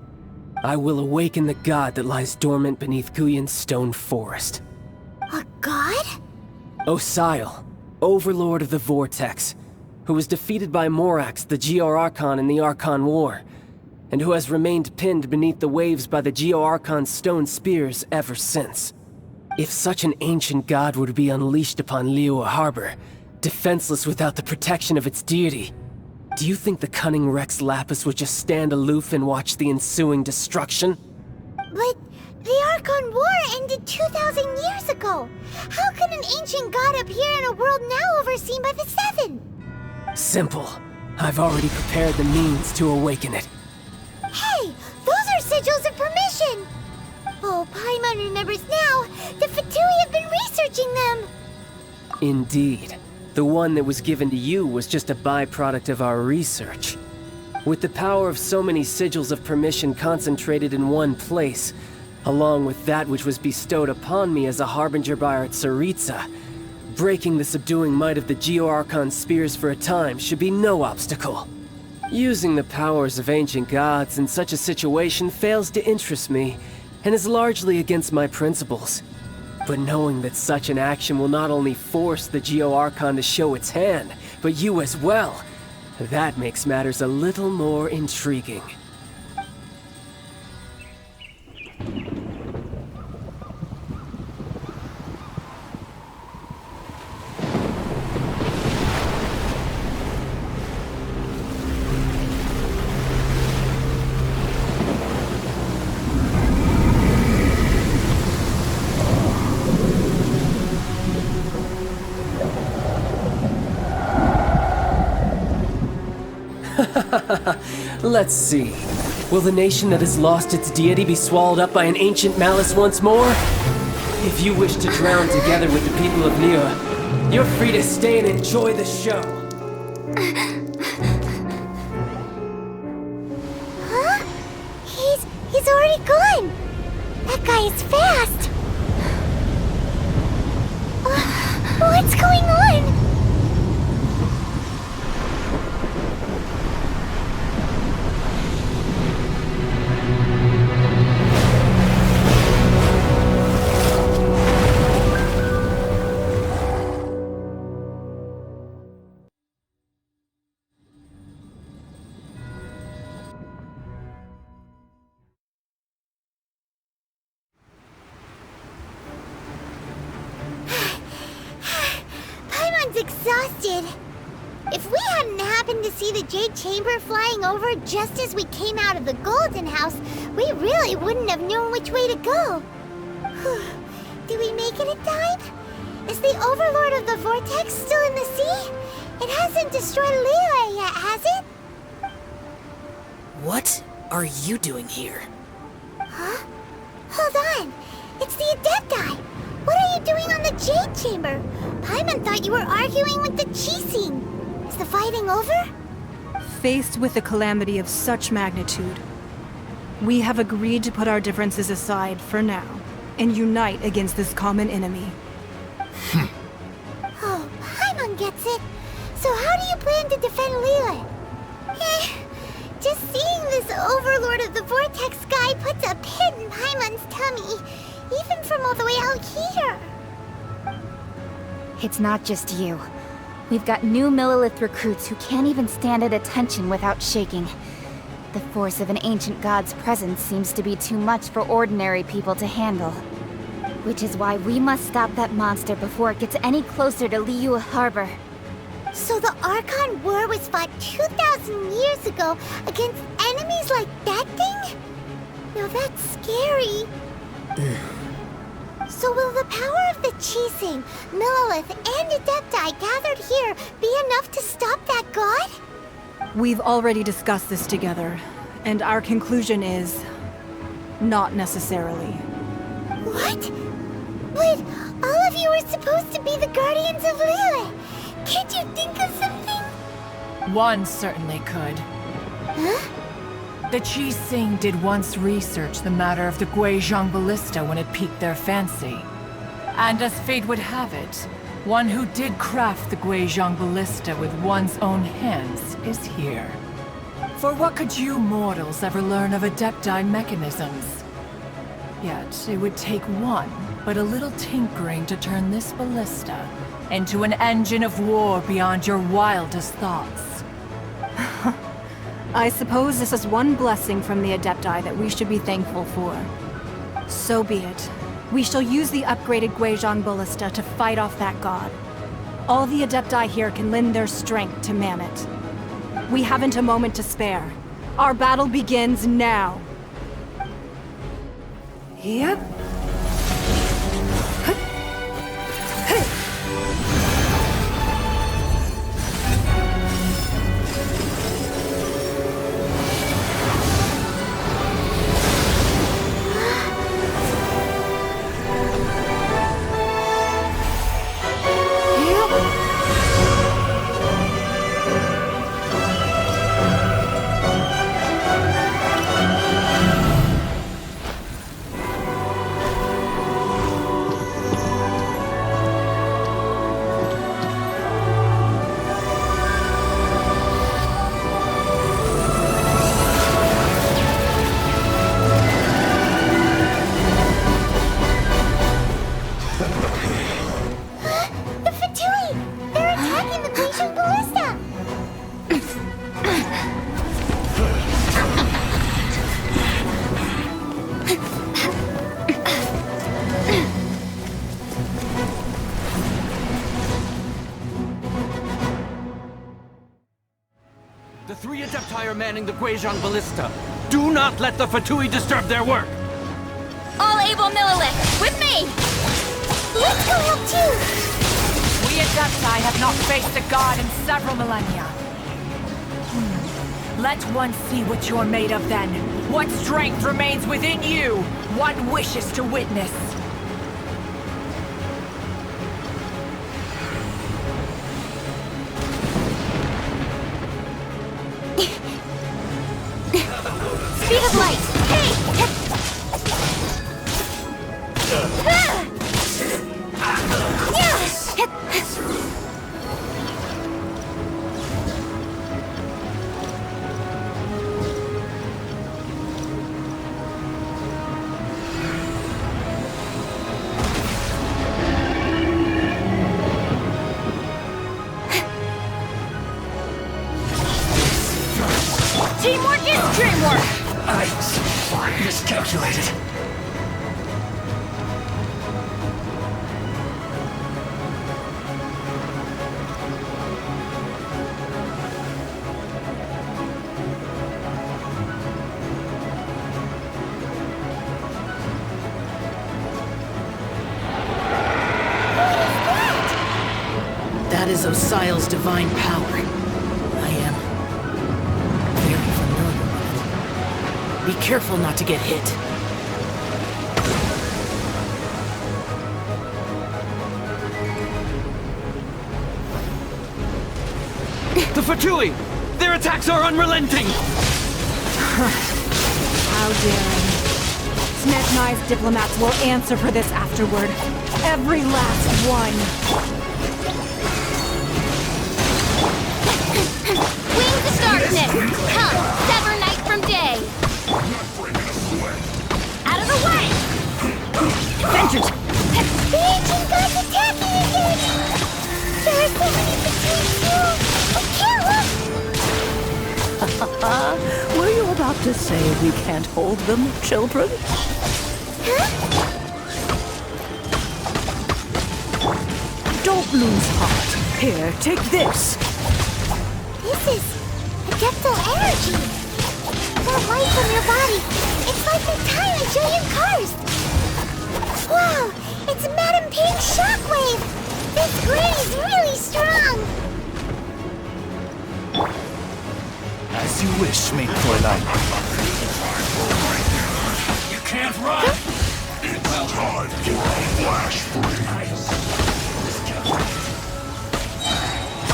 I will awaken the god that lies dormant beneath Guyon's stone forest. A god? Osial, overlord of the Vortex, who was defeated by Morax, the Geo-Archon in the Archon War, and who has remained pinned beneath the waves by the Geo-Archon's stone spears ever since. If such an ancient god were to be unleashed upon Liyue Harbor, defenseless without the protection of its deity, do you think the cunning Rex Lapis would just stand aloof and watch the ensuing destruction? But the Archon War ended 2,000 years ago. How can an ancient god appear in a world now overseen by the Seven? Simple. I've already prepared the means to awaken it. Hey, those are sigils of permission! Oh, Paimon remembers now. The Fatui have been researching them. Indeed. The one that was given to you was just a byproduct of our research. With the power of so many sigils of permission concentrated in one place, along with that which was bestowed upon me as a harbinger by our Tsaritsa, breaking the subduing might of the Geo-Archon spears for a time should be no obstacle. Using the powers of ancient gods in such a situation fails to interest me, and is largely against my principles. But knowing that such an action will not only force the Geo-Archon to show its hand, but you as well, that makes matters a little more intriguing. Let's see. Will the nation that has lost its deity be swallowed up by an ancient malice once more? If you wish to drown together with the people of Liyue, you're free to stay and enjoy the show. Huh? He's already gone. That guy is fast. What's going on? exhausted. If we hadn't happened to see the Jade Chamber flying over just as we came out of the Golden House, we really wouldn't have known which way to go. Did we make it in time? Is the Overlord of the Vortex still in the sea? It hasn't destroyed Liyue yet, has it? What are you doing here? Huh? Hold on. It's the Adepti. What are you doing on the Jade Chamber? Paimon thought you were arguing with the Qixing. Is the fighting over? Faced with a calamity of such magnitude, we have agreed to put our differences aside for now and unite against this common enemy. Oh, Paimon gets it. So how do you plan to defend Liyue? Just seeing this Overlord of the Vortex guy puts a pit in Paimon's tummy, even from all the way out here. It's not just you. We've got new Millelith recruits who can't even stand at attention without shaking. The force of an ancient god's presence seems to be too much for ordinary people to handle. Which is why we must stop that monster before it gets any closer to Liyue Harbor. So the Archon War was fought 2,000 years ago against enemies like that thing? Now that's scary. So will the power of the Qixing, Millelith, and Adepti gathered here be enough to stop that god? We've already discussed this together, and our conclusion is... not necessarily. What? But all of you are supposed to be the guardians of Liyue. Can't you think of something? One certainly could. Huh? The Qixing did once research the matter of the Guizhong Ballista when it piqued their fancy. And as fate would have it, one who did craft the Guizhong Ballista with one's own hands is here. For what could you mortals ever learn of Adepti mechanisms? Yet, it would take one, but a little tinkering to turn this ballista into an engine of war beyond your wildest thoughts. I suppose this is one blessing from the Adepti that we should be thankful for. So be it. We shall use the upgraded Guizhong Ballista to fight off that god. All the Adepti here can lend their strength to man it. We haven't a moment to spare. Our battle begins now. Yep. The three Adepti are manning the Guizhong Ballista. Do not let the Fatui disturb their work! All able Millelith, with me! Let's go help too! We Adepti have not faced a god in several millennia. Let one see what you're made of then. What strength remains within you? One wishes to witness. Speed of light! Hey! is Osial's divine power. I am very familiar with it. Be careful not to get hit. The Fatui! Their attacks are unrelenting! How daring. Snetnai's diplomats will answer for this afterward. Every last one. Wings of darkness! Come, sever night from day! Out of the way! Vengeance! The ancient gods attacking again! There are so many between you! I can't look! Were you about to say we can't hold them, children? Huh? Don't lose heart. Here, take this. This is adeptal energy. That light from your body. It's like the time of Julian Karst. Wow, it's Madame Pink's shockwave. This grid is really strong. As you wish, mate Fräulein. You can't run! It's time for a flash freeze!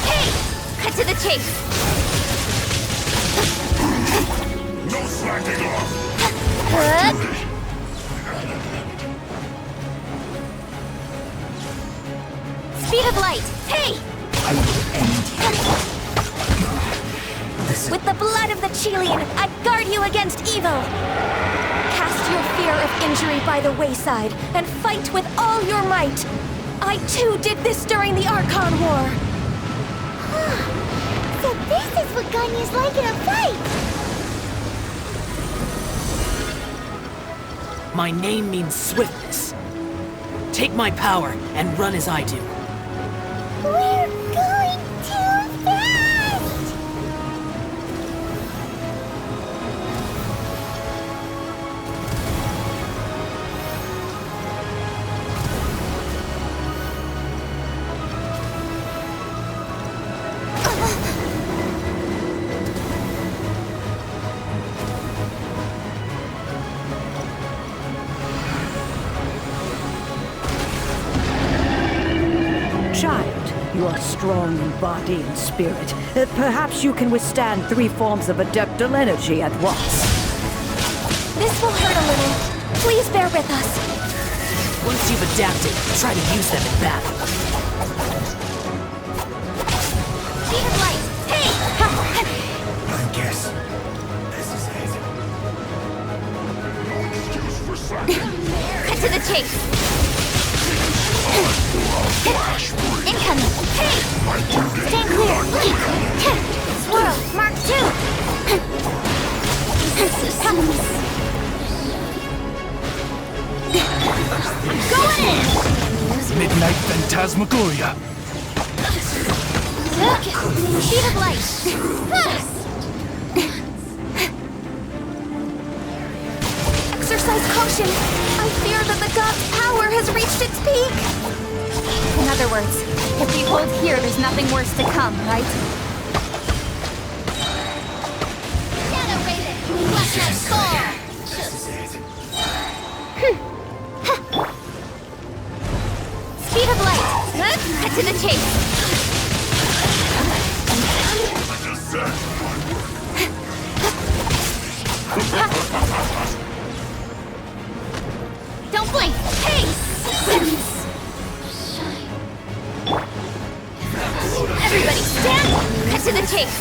Hey! Cut to the chase! No slacking off! Good. Speed of light! Hey! I will end you. With the blood of the Chilean, I guard you against evil! Cast your fear of injury by the wayside, and fight with all your might! I too did this during the Archon War! So this is what Ganya's like in a fight! My name means swiftness. Take my power and run as I do. We're going too fast! Child, you are strong in body and spirit. Perhaps you can withstand 3 forms of adeptal energy at once. This will hurt a little. Please bear with us. Once you've adapted, try to use them in battle. Speed of light! Hey! I guess this is it. No excuse for slacking. Cut to the chase! Flash freeze! Incoming! Hey! My duty! Stand clear! Swirl! Mark 2! Go in! Midnight Phantasmagoria. Speed of light! Exercise caution! I fear that the god's power has reached its peak! In other words, if we hold here, there's nothing worse to come, right? Shadow Raven! Let them fall! Speed of light! Cut to the chase! Don't blink! Hey! Everybody stand! Cut to the chase!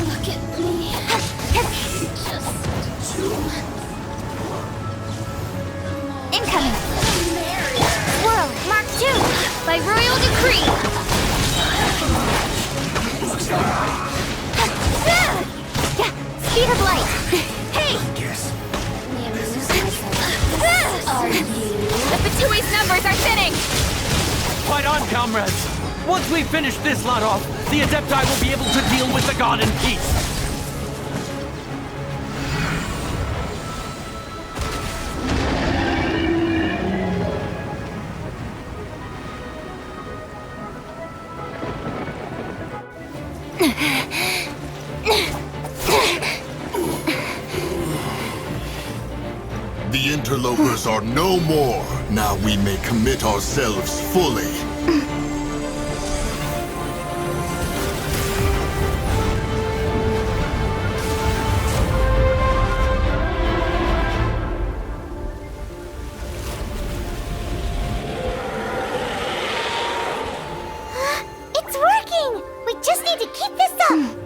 Look at me. Just incoming! Swirl! Mark 2! By royal decree! Yeah! Speed of light! Hey! The Fatui's numbers are thinning! Fight on, comrades! Once we finish this lot off, the Adepti will be able to deal with the god in peace! helpers are no more. Now we may commit ourselves fully. It's working! We just need to keep this up!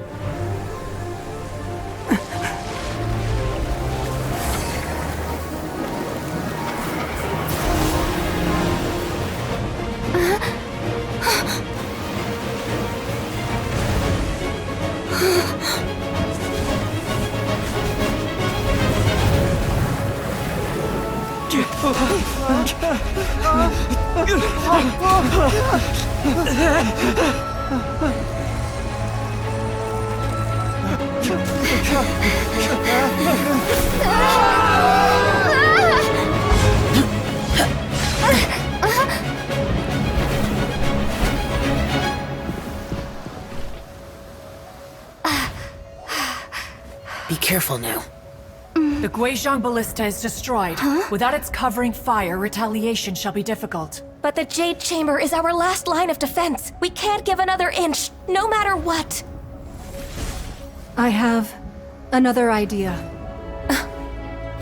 Be careful now. The Guizhong Ballista is destroyed. Without its covering fire, retaliation shall be difficult. But the Jade Chamber is our last line of defense. We can't give another inch, no matter what. I have another idea.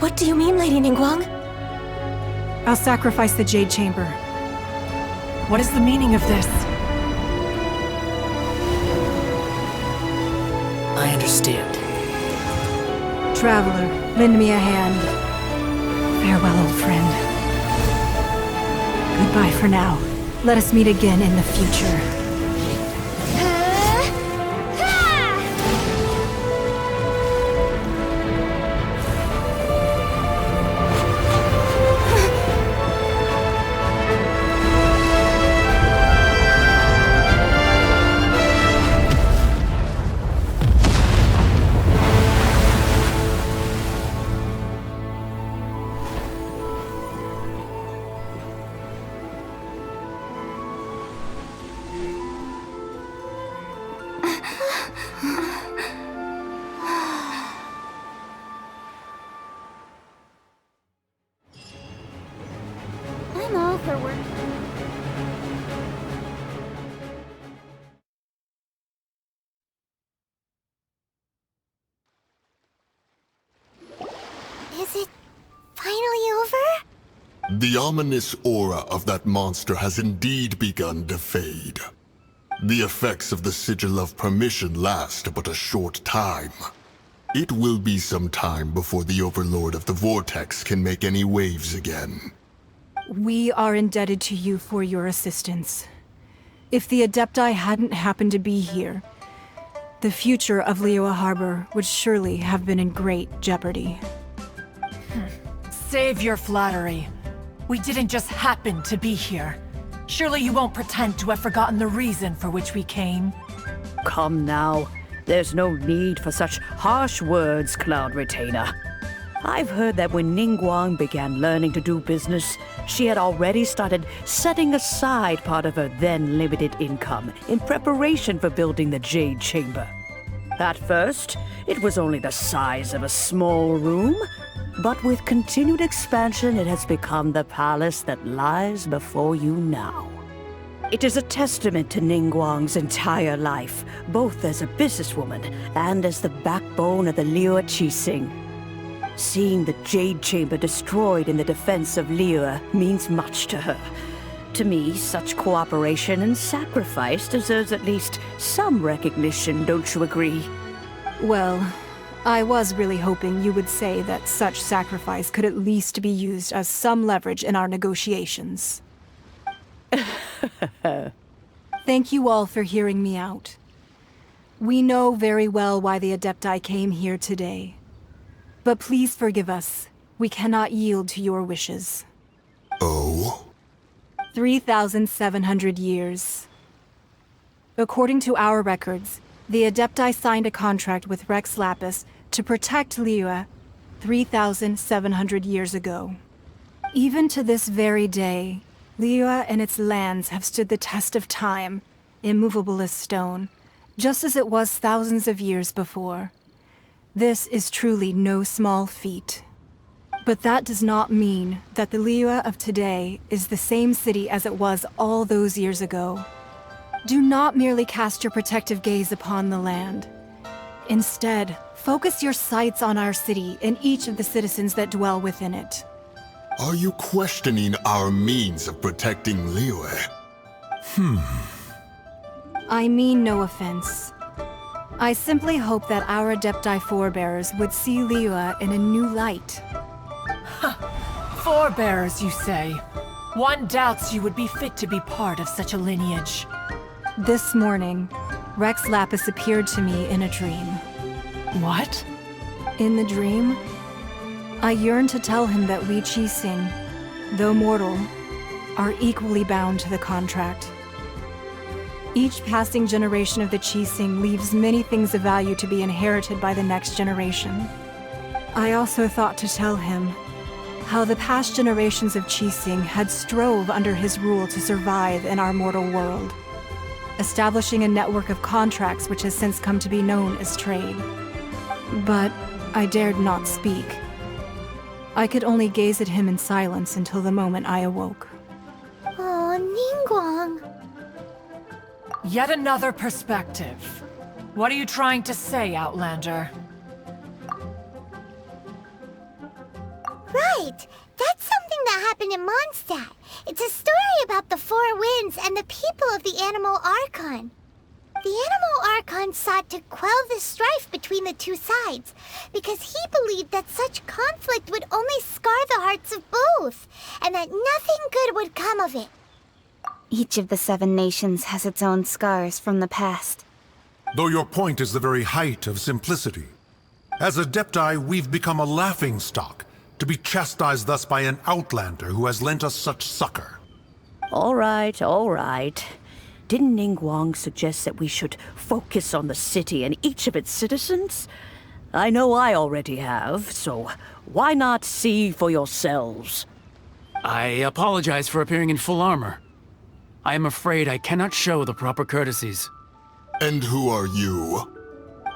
What do you mean, Lady Ningguang? I'll sacrifice the Jade Chamber. What is the meaning of this? I understand. Traveler, lend me a hand. Farewell, old friend. Goodbye for now. Let us meet again in the future. I'm all for work. Is it finally over? The ominous aura of that monster has indeed begun to fade. The effects of the Sigil of Permission last but a short time. It will be some time before the Overlord of the Vortex can make any waves again. We are indebted to you for your assistance. If the Adepti hadn't happened to be here, the future of Liyue Harbor would surely have been in great jeopardy. Save your flattery. We didn't just happen to be here. Surely you won't pretend to have forgotten the reason for which we came. Come now. There's no need for such harsh words, Cloud Retainer. I've heard that when Ningguang began learning to do business, she had already started setting aside part of her then limited income in preparation for building the Jade Chamber. At first, it was only the size of a small room, but with continued expansion, it has become the palace that lies before you now. It is a testament to Ningguang's entire life, both as a businesswoman and as the backbone of the Liyue Qixing. Seeing the Jade Chamber destroyed in the defense of Liyue means much to her. To me, such cooperation and sacrifice deserves at least some recognition, don't you agree? Well, I was really hoping you would say that such sacrifice could at least be used as some leverage in our negotiations. Thank you all for hearing me out. We know very well why the Adepti came here today. But please forgive us. We cannot yield to your wishes. Oh? 3,700 years. According to our records, the Adepti signed a contract with Rex Lapis to protect Liyue 3,700 years ago. Even to this very day, Liyue and its lands have stood the test of time, immovable as stone, just as it was thousands of years before. This is truly no small feat. But that does not mean that the Liyue of today is the same city as it was all those years ago. Do not merely cast your protective gaze upon the land. Instead, focus your sights on our city and each of the citizens that dwell within it. Are you questioning our means of protecting Liyue? I mean no offense. I simply hope that our Adepti forebears would see Liyue in a new light. Forebearers, you say? One doubts you would be fit to be part of such a lineage. This morning, Rex Lapis appeared to me in a dream. What? In the dream, I yearned to tell him that we Qixing, though mortal, are equally bound to the contract. Each passing generation of the Qixing leaves many things of value to be inherited by the next generation. I also thought to tell him how the past generations of Qixing had strove under his rule to survive in our mortal world, establishing a network of contracts which has since come to be known as trade. But I dared not speak. I could only gaze at him in silence until the moment I awoke. Oh, Ningguang. Yet another perspective. What are you trying to say, Outlander? Right! That's something that happened in Mondstadt. It's a story about the Four Winds and the people of the Animal Archon. The Animal Archon sought to quell the strife between the two sides, because he believed that such conflict would only scar the hearts of both, and that nothing good would come of it. Each of the 7 nations has its own scars from the past. Though your point is the very height of simplicity. As Adepti, we've become a laughingstock, to be chastised thus by an outlander who has lent us such succor. All right, all right. Didn't Ningguang suggest that we should focus on the city and each of its citizens? I know I already have, so why not see for yourselves? I apologize for appearing in full armor. I am afraid I cannot show the proper courtesies. And who are you?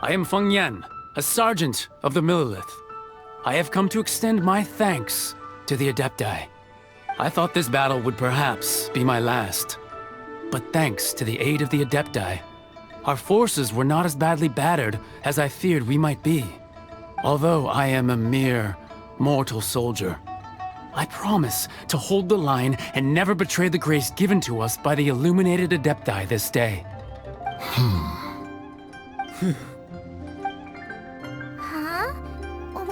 I am Feng Yan, a sergeant of the Millelith. I have come to extend my thanks to the Adepti. I thought this battle would perhaps be my last. But thanks to the aid of the Adepti, our forces were not as badly battered as I feared we might be. Although I am a mere mortal soldier, I promise to hold the line and never betray the grace given to us by the illuminated Adepti this day. Huh?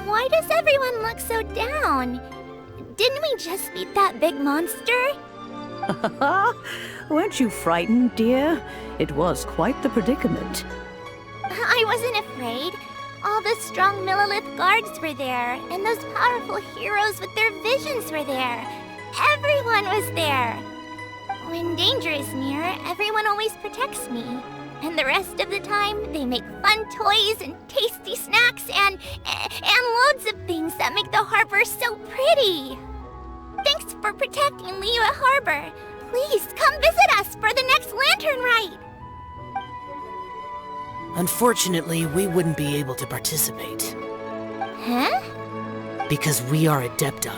Why does everyone look so down? Didn't we just beat that big monster? Weren't you frightened, dear? It was quite the predicament. I wasn't afraid. All the strong Millelith guards were there, and those powerful heroes with their visions were there. Everyone was there. When danger is near, everyone always protects me. And the rest of the time, they make fun toys and tasty snacks and loads of things that make the harbor so pretty. Thanks for protecting Liyue Harbor. Please come visit us for the next lantern rite. Unfortunately, we wouldn't be able to participate. Huh? Because we are Adepti.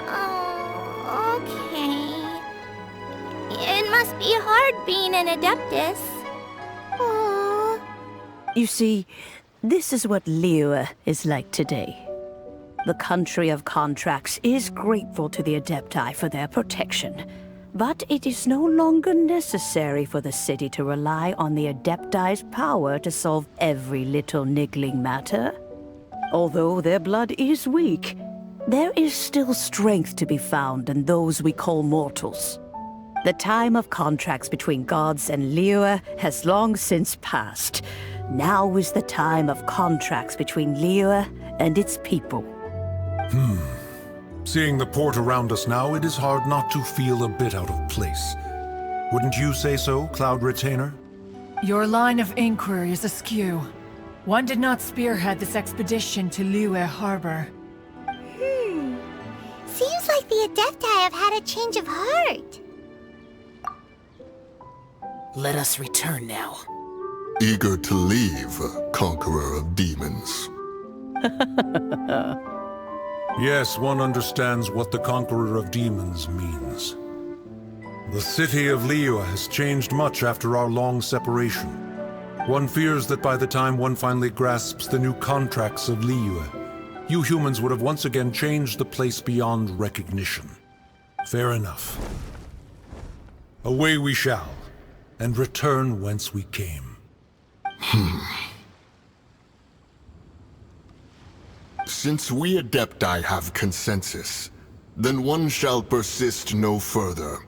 Oh, okay. It must be hard being an Adeptus. Oh. You see, this is what Liyue is like today. The country of contracts is grateful to the Adepti for their protection. But it is no longer necessary for the city to rely on the Adepti's power to solve every little niggling matter. Although their blood is weak, there is still strength to be found in those we call mortals. The time of contracts between gods and Liyue has long since passed. Now is the time of contracts between Liyue and its people. Seeing the port around us now, it is hard not to feel a bit out of place. Wouldn't you say so, Cloud Retainer? Your line of inquiry is askew. One did not spearhead this expedition to Liyue Harbor. Seems like the Adepti have had a change of heart. Let us return now. Eager to leave, conqueror of demons. Yes, one understands what the Conqueror of Demons means. The city of Liyue has changed much after our long separation. One fears that by the time one finally grasps the new contracts of Liyue, you humans would have once again changed the place beyond recognition. Fair enough. Away we shall, and return whence we came. Since we Adepti have consensus, then one shall persist no further.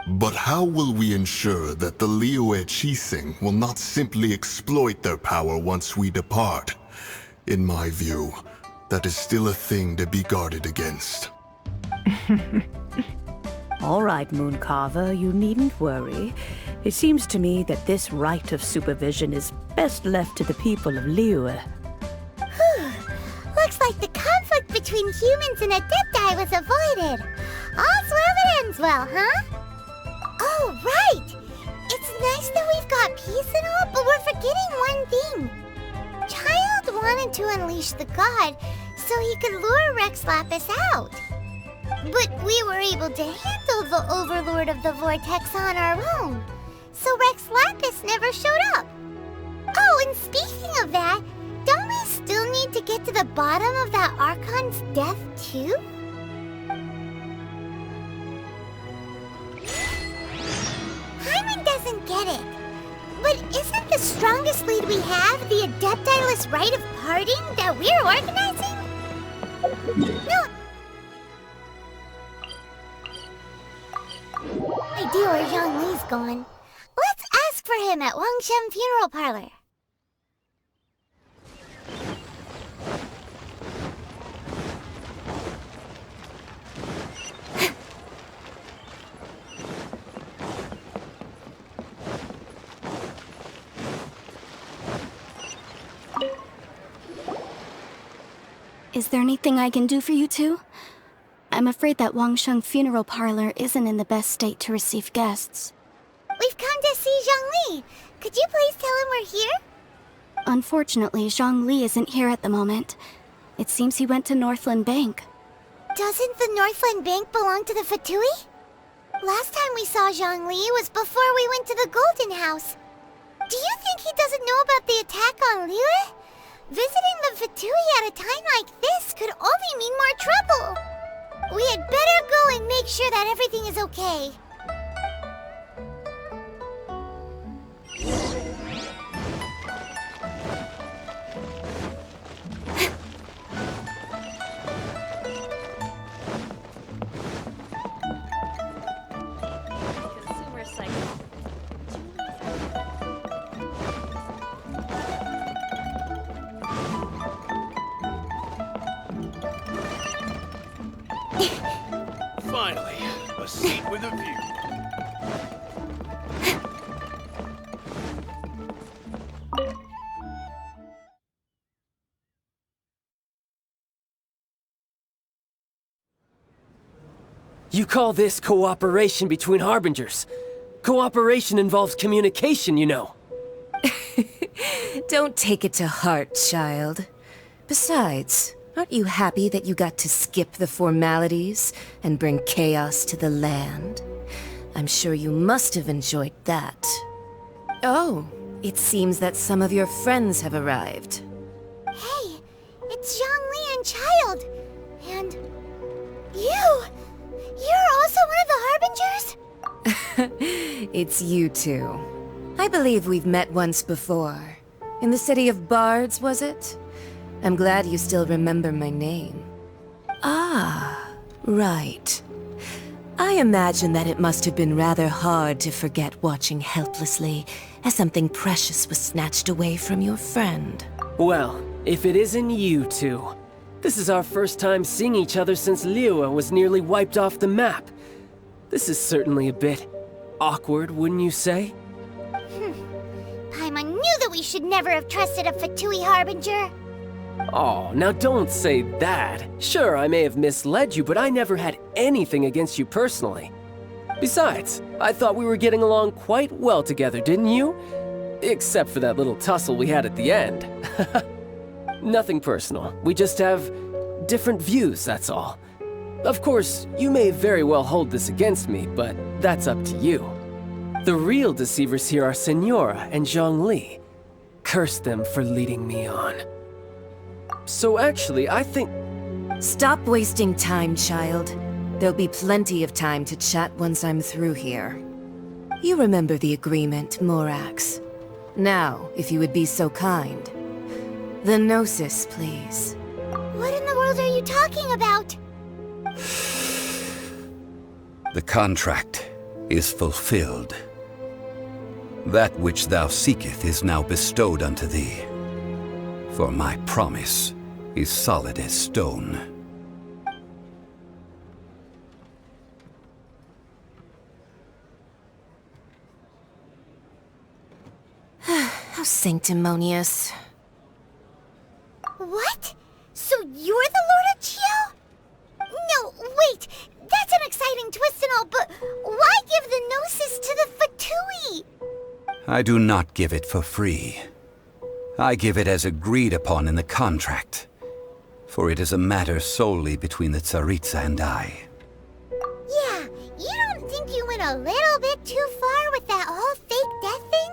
But how will we ensure that the Liyue Qixing will not simply exploit their power once we depart? In my view, that is still a thing to be guarded against. All right, Mooncarver, you needn't worry. It seems to me that this right of supervision is best left to the people of Liyue. Looks like the conflict between humans and Adepti was avoided. All's well that ends well, huh? Oh, right! It's nice that we've got peace and all, but we're forgetting one thing. Child wanted to unleash the god so he could lure Rex Lapis out. But we were able to handle the Overlord of the Vortex on our own, so Rex Lapis never showed up. Oh, and speaking of that, don't we still need to get to the bottom of that Archon's death, too? Hyman doesn't get it. But isn't the strongest lead we have the Adepti-less rite of parting that we're organizing? No. I do where Zhang Li's gone. Let's ask for him at Wangshen Funeral Parlor. Is there anything I can do for you two? I'm afraid that Wangsheng Funeral Parlor isn't in the best state to receive guests. We've come to see Zhang Li. Could you please tell him we're here? Unfortunately, Zhang Li isn't here at the moment. It seems he went to Northland Bank. Doesn't the Northland Bank belong to the Fatui? Last time we saw Zhang Li was before we went to the Golden House. Do you think he doesn't know about the attack on Liyue? Visiting the Fatui at a time like this could only mean more trouble. We had better go and make sure that everything is okay. Consumer cycle. Finally, a seat with a view. You call this cooperation between Harbingers? Cooperation involves communication, you know. Don't take it to heart, child. Besides, aren't you happy that you got to skip the formalities and bring chaos to the land? I'm sure you must have enjoyed that. Oh, it seems that some of your friends have arrived. Hey, it's Zhang Li and Child. And you! You're also one of the Harbingers? It's you two. I believe we've met once before. In the city of Bards, was it? I'm glad you still remember my name. Ah, right. I imagine that it must have been rather hard to forget watching helplessly as something precious was snatched away from your friend. Well, if it isn't you two. This is our first time seeing each other since Liyue was nearly wiped off the map. This is certainly a bit awkward, wouldn't you say? Paimon knew that we should never have trusted a Fatui Harbinger. Oh, now don't say that. Sure, I may have misled you, but I never had anything against you personally. Besides, I thought we were getting along quite well together, didn't you? Except for that little tussle we had at the end. Nothing personal. We just have different views, that's all. Of course, you may very well hold this against me, but that's up to you. The real deceivers here are Senora and Zhongli. Curse them for leading me on. So actually, I think... Stop wasting time, child. There'll be plenty of time to chat once I'm through here. You remember the agreement, Morax. Now, if you would be so kind. The Gnosis, please. What in the world are you talking about? The contract is fulfilled. That which thou seeketh is now bestowed unto thee. For my promise is solid as stone. How sanctimonious. What? So you're the Lord of Chio? No, wait! That's an exciting twist and all, but why give the Gnosis to the Fatui? I do not give it for free. I give it as agreed upon in the contract, for it is a matter solely between the Tsaritsa and I. Yeah, you don't think you went a little bit too far with that whole fake death thing?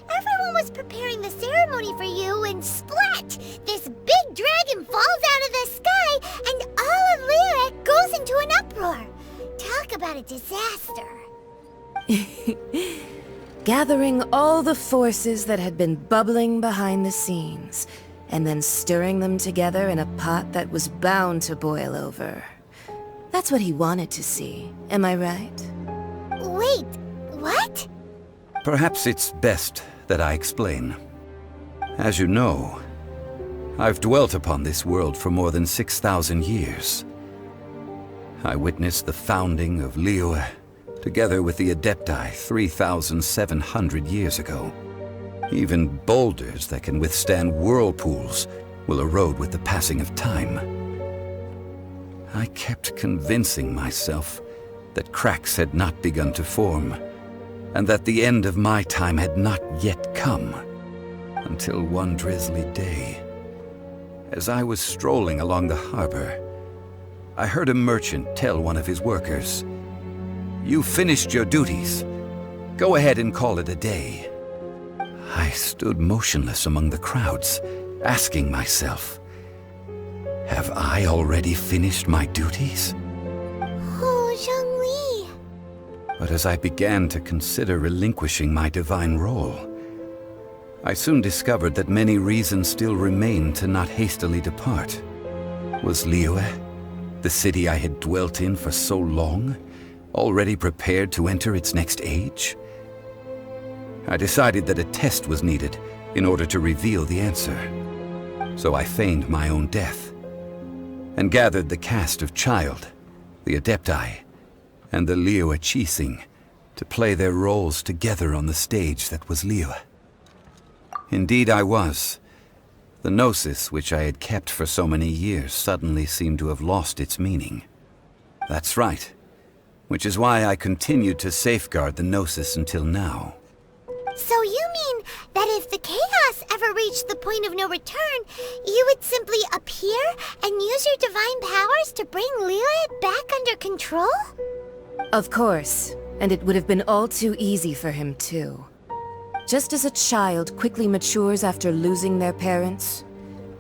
Everyone was preparing the ceremony for you, and splat! This big dragon falls out of the sky, and all of Lyric goes into an uproar. Talk about a disaster. Gathering all the forces that had been bubbling behind the scenes, and then stirring them together in a pot that was bound to boil over. That's what he wanted to see, am I right? Wait, what? Perhaps it's best that I explain. As you know, I've dwelt upon this world for more than 6,000 years. I witnessed the founding of Liyue, together with the Adepti 3,700 years ago. Even boulders that can withstand whirlpools will erode with the passing of time. I kept convincing myself that cracks had not begun to form, and that the end of my time had not yet come, until one drizzly day, as I was strolling along the harbor, I heard a merchant tell one of his workers, "You've finished your duties. Go ahead and call it a day." I stood motionless among the crowds, asking myself, have I already finished my duties? Oh, Zhongli. But as I began to consider relinquishing my divine role, I soon discovered that many reasons still remained to not hastily depart. Was Liyue, the city I had dwelt in for so long, already prepared to enter its next age? I decided that a test was needed in order to reveal the answer. So I feigned my own death, and gathered the cast of Child, the Adepti, and the Liyue Qixing to play their roles together on the stage that was Liyue. Indeed I was. The Gnosis, which I had kept for so many years, suddenly seemed to have lost its meaning. That's right. Which is why I continued to safeguard the Gnosis until now. So you mean that if the chaos ever reached the point of no return, you would simply appear and use your divine powers to bring Liyue back under control? Of course, and it would have been all too easy for him too. Just as a child quickly matures after losing their parents,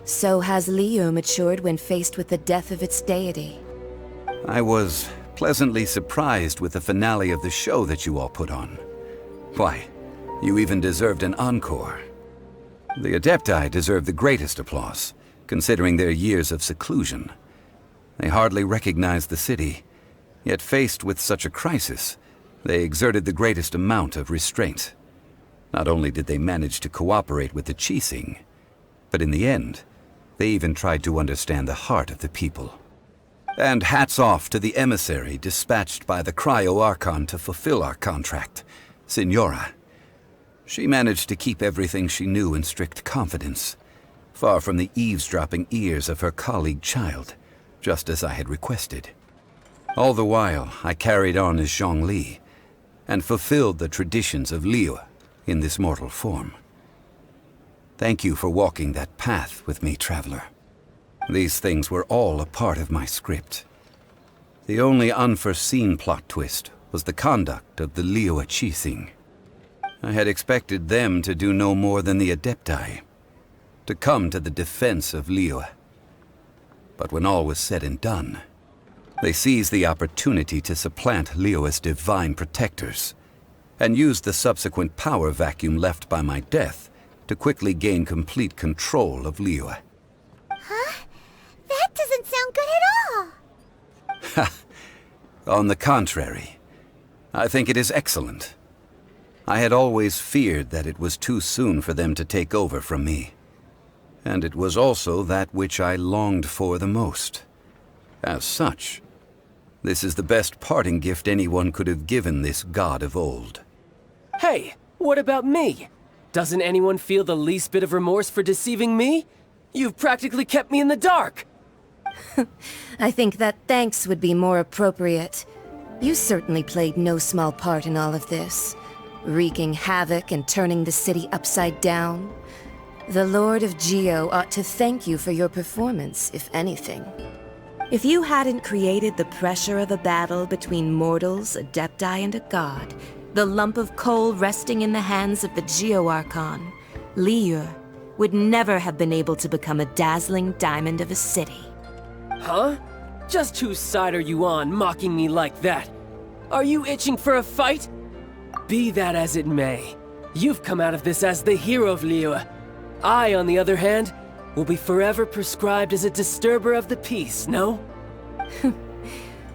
so has Liyue matured when faced with the death of its deity. I was pleasantly surprised with the finale of the show that you all put on. Why, you even deserved an encore. The Adepti deserve the greatest applause, considering their years of seclusion. They hardly recognized the city, yet faced with such a crisis, they exerted the greatest amount of restraint. Not only did they manage to cooperate with the Qixing, but in the end, they even tried to understand the heart of the people. And hats off to the emissary dispatched by the Cryo-Archon to fulfill our contract, Senora. She managed to keep everything she knew in strict confidence, far from the eavesdropping ears of her colleague Child, just as I had requested. All the while, I carried on as Zhongli, and fulfilled the traditions of Liyue in this mortal form. Thank you for walking that path with me, traveler. These things were all a part of my script. The only unforeseen plot twist was the conduct of the Liyue Qixing. I had expected them to do no more than the Adepti, to come to the defense of Liyue. But when all was said and done, they seized the opportunity to supplant Liyue's divine protectors, and used the subsequent power vacuum left by my death to quickly gain complete control of Liyue. Huh? That doesn't sound good at all! On the contrary, I think it is excellent. I had always feared that it was too soon for them to take over from me. And it was also that which I longed for the most. As such, this is the best parting gift anyone could have given this god of old. Hey, what about me? Doesn't anyone feel the least bit of remorse for deceiving me? You've practically kept me in the dark! I think that thanks would be more appropriate. You certainly played no small part in all of this, wreaking havoc and turning the city upside down. The Lord of Geo ought to thank you for your performance, if anything. If you hadn't created the pressure of a battle between mortals, Adepti, and a god, the lump of coal resting in the hands of the Geo Archon, Liyue, would never have been able to become a dazzling diamond of a city. Huh? Just whose side are you on, mocking me like that? Are you itching for a fight? Be that as it may, you've come out of this as the hero of Liyue. I, on the other hand, will be forever prescribed as a disturber of the peace, no?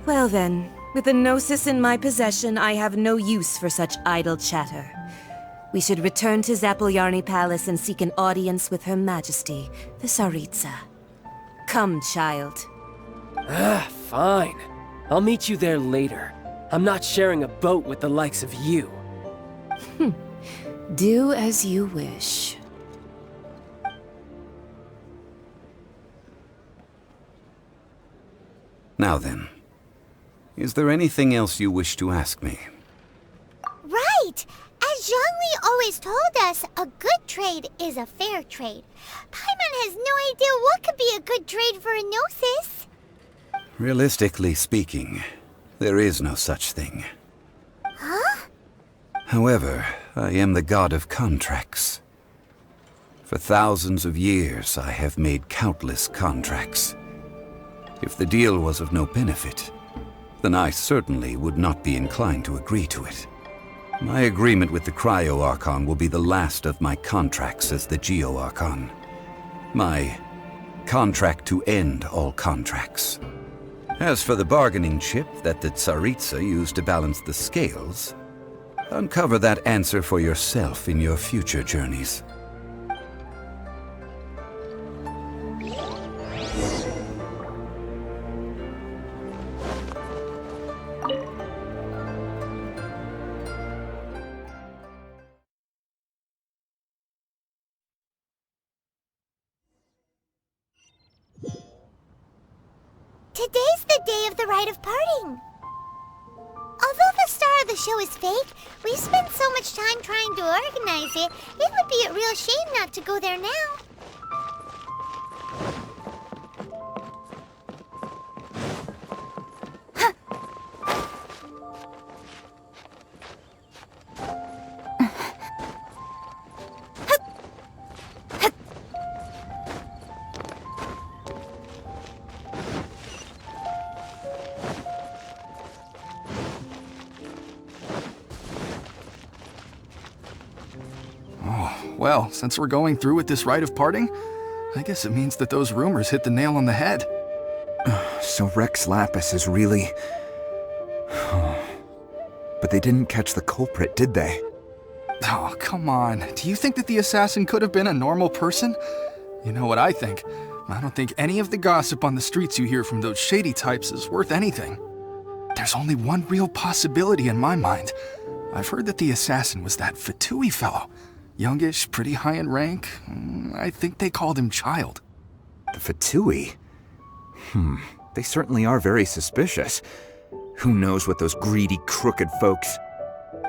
Well then, with the Gnosis in my possession, I have no use for such idle chatter. We should return to Zapoljarny Palace and seek an audience with Her Majesty, the Tsaritsa. Come, child. Fine. I'll meet you there later. I'm not sharing a boat with the likes of you. Do as you wish. Now then, is there anything else you wish to ask me? Right! As Zhongli always told us, a good trade is a fair trade. Paimon has no idea what could be a good trade for a Gnosis. Realistically speaking, there is no such thing. Huh? However, I am the god of contracts. For thousands of years, I have made countless contracts. If the deal was of no benefit, then I certainly would not be inclined to agree to it. My agreement with the Cryo Archon will be the last of my contracts as the Geo Archon. My contract to end all contracts. As for the bargaining chip that the Tsaritsa used to balance the scales, uncover that answer for yourself in your future journeys. Today's the day of the rite of parting. Although the star of the show is fake, we've spent so much time trying to organize it, it would be a real shame not to go there now. Well, since we're going through with this rite of parting, I guess it means that those rumors hit the nail on the head. So Rex Lapis is really... But they didn't catch the culprit, did they? Oh, come on. Do you think that the assassin could have been a normal person? You know what I think. I don't think any of the gossip on the streets you hear from those shady types is worth anything. There's only one real possibility in my mind. I've heard that the assassin was that Fatui fellow. Youngish, pretty high in rank. I think they called him Child. The Fatui? They certainly are very suspicious. Who knows what those greedy, crooked folks...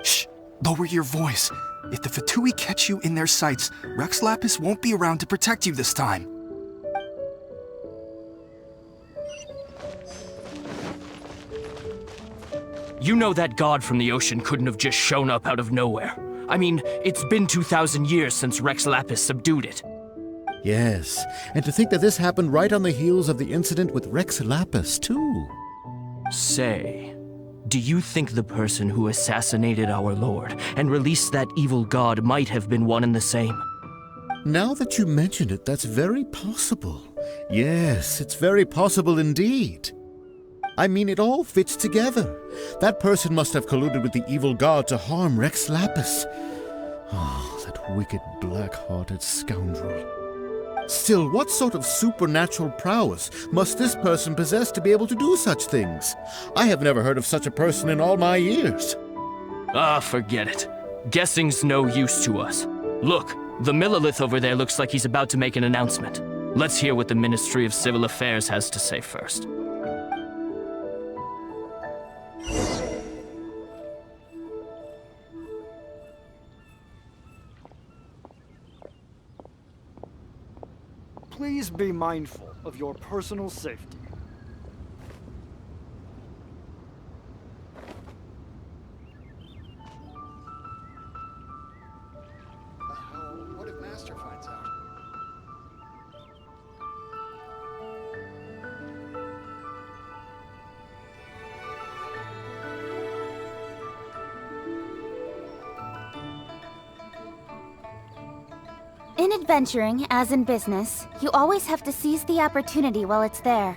Shh! Lower your voice. If the Fatui catch you in their sights, Rex Lapis won't be around to protect you this time. You know that god from the ocean couldn't have just shown up out of nowhere. I mean, it's been 2,000 years since Rex Lapis subdued it. Yes, and to think that this happened right on the heels of the incident with Rex Lapis, too. Say, do you think the person who assassinated our lord and released that evil god might have been one and the same? Now that you mention it, that's very possible. Yes, it's very possible indeed. I mean, it all fits together. That person must have colluded with the evil god to harm Rex Lapis. Oh, that wicked, black-hearted scoundrel. Still, what sort of supernatural prowess must this person possess to be able to do such things? I have never heard of such a person in all my years. Ah, forget it. Guessing's no use to us. Look, the Millilith over there looks like he's about to make an announcement. Let's hear what the Ministry of Civil Affairs has to say first. Please be mindful of your personal safety. What if Master finds out? In adventuring, as in business, you always have to seize the opportunity while it's there.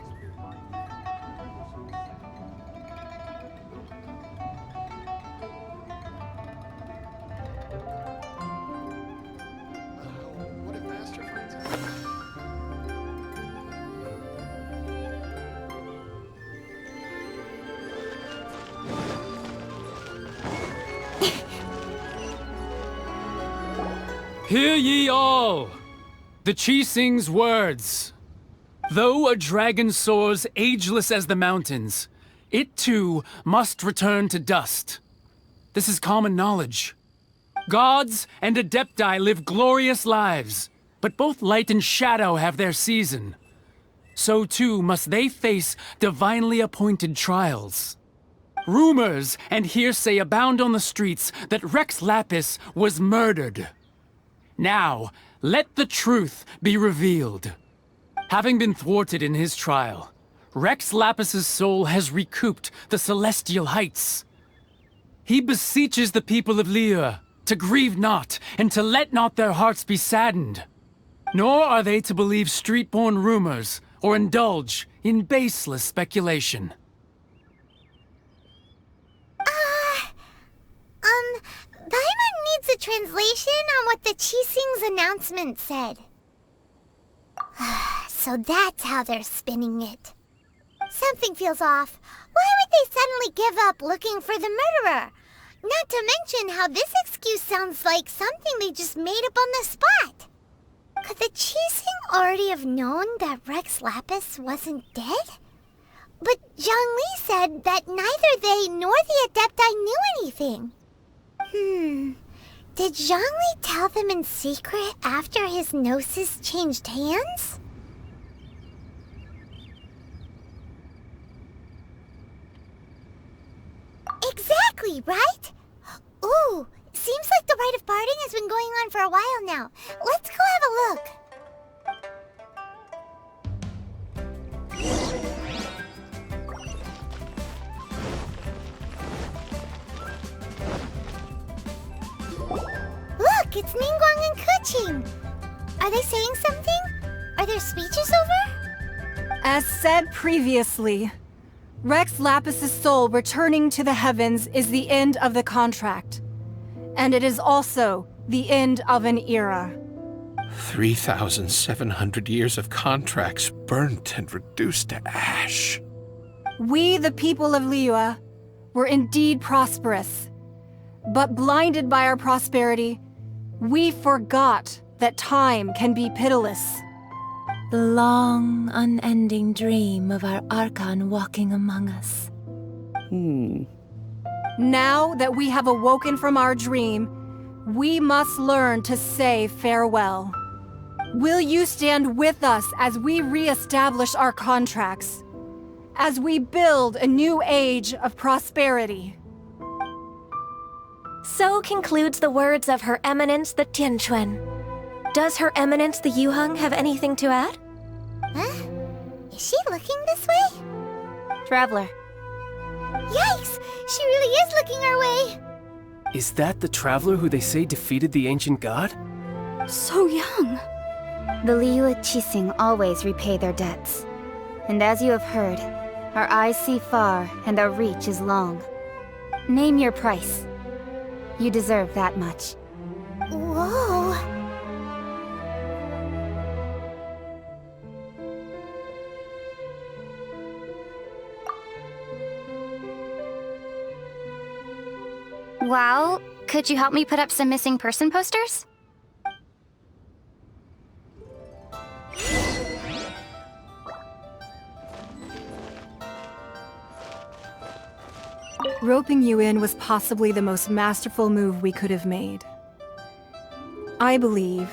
What if Master finds out? Hear ye all! The Qixing's words. Though a dragon soars ageless as the mountains, it too must return to dust. This is common knowledge. Gods and Adepti live glorious lives, but both light and shadow have their season. So too must they face divinely appointed trials. Rumors and hearsay abound on the streets that Rex Lapis was murdered. Now, let the truth be revealed. Having been thwarted in his trial, Rex Lapis's soul has recouped the celestial heights. He beseeches the people of Liyue to grieve not and to let not their hearts be saddened. Nor are they to believe street-born rumors or indulge in baseless speculation. Paimon needs a translation on what the Qixing's announcement said. So that's how they're spinning it. Something feels off. Why would they suddenly give up looking for the murderer? Not to mention how this excuse sounds like something they just made up on the spot. Could the Qixing already have known that Rex Lapis wasn't dead? But Zhongli said that neither they nor the Adepti knew anything. Did Zhongli tell them in secret after his gnosis changed hands? Exactly, right? Ooh, seems like the rite of parting has been going on for a while now. Let's go have a look. Look, it's Ningguang and Keqing. Are they saying something? Are their speeches over? As said previously, Rex Lapis's soul returning to the heavens is the end of the contract. And it is also the end of an era. 3,700 years of contracts burnt and reduced to ash. We, the people of Liyue, were indeed prosperous. But blinded by our prosperity, we forgot that time can be pitiless. The long, unending dream of our Archon walking among us. Now that we have awoken from our dream, we must learn to say farewell. Will you stand with us as we re-establish our contracts? as we build a new age of prosperity. So concludes the words of Her Eminence the Tianquan. Does Her Eminence the Yuheng have anything to add? Huh? Is she looking this way? Traveler. Yikes! She really is looking our way! Is that the traveler who they say defeated the ancient god? So young. The Liyue Qixing always repay their debts. And as you have heard, our eyes see far and our reach is long. Name your price. You deserve that much. Whoa! Well, could you help me put up some missing person posters? Roping you in was possibly the most masterful move we could have made. I believe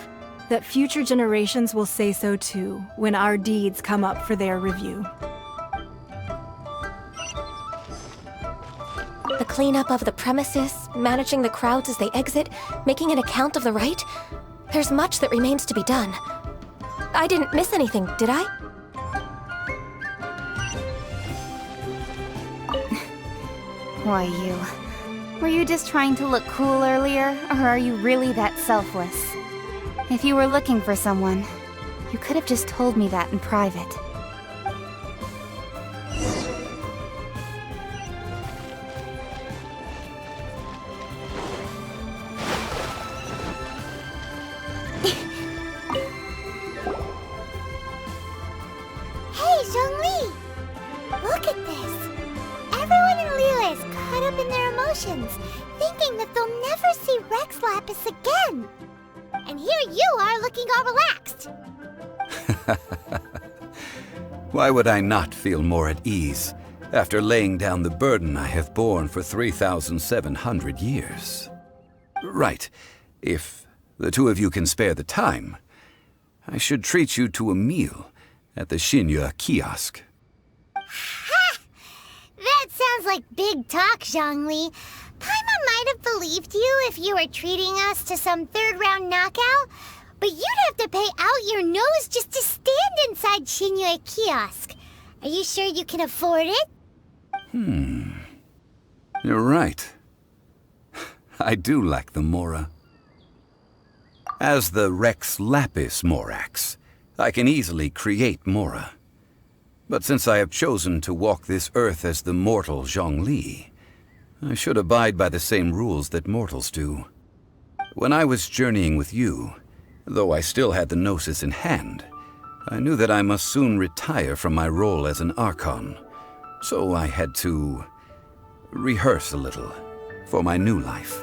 that future generations will say so too when our deeds come up for their review. The cleanup of the premises, managing the crowds as they exit, making an account of the rite. There's much that remains to be done. I didn't miss anything, did I? Why you? Were you just trying to look cool earlier, or are you really that selfless? If you were looking for someone, you could have just told me that in private. Hey, Zhongli! Look at this! Everyone in Liyue is caught up in their emotions, thinking that they'll never see Rex Lapis again. And here you are looking all relaxed. Why would I not feel more at ease after laying down the burden I have borne for 3,700 years? Right. If the two of you can spare the time, I should treat you to a meal at the Xinyue kiosk. Ha! That sounds like big talk, Zhongli. Paimon might have believed you if you were treating us to some third-round knockout, but you'd have to pay out your nose just to stand inside Xinyue kiosk. Are you sure you can afford it? You're right. I do lack the Mora. As the Rex Lapis Morax, I can easily create Mora. But since I have chosen to walk this earth as the mortal Zhongli, I should abide by the same rules that mortals do. When I was journeying with you, though I still had the Gnosis in hand, I knew that I must soon retire from my role as an Archon, so I had to rehearse a little for my new life.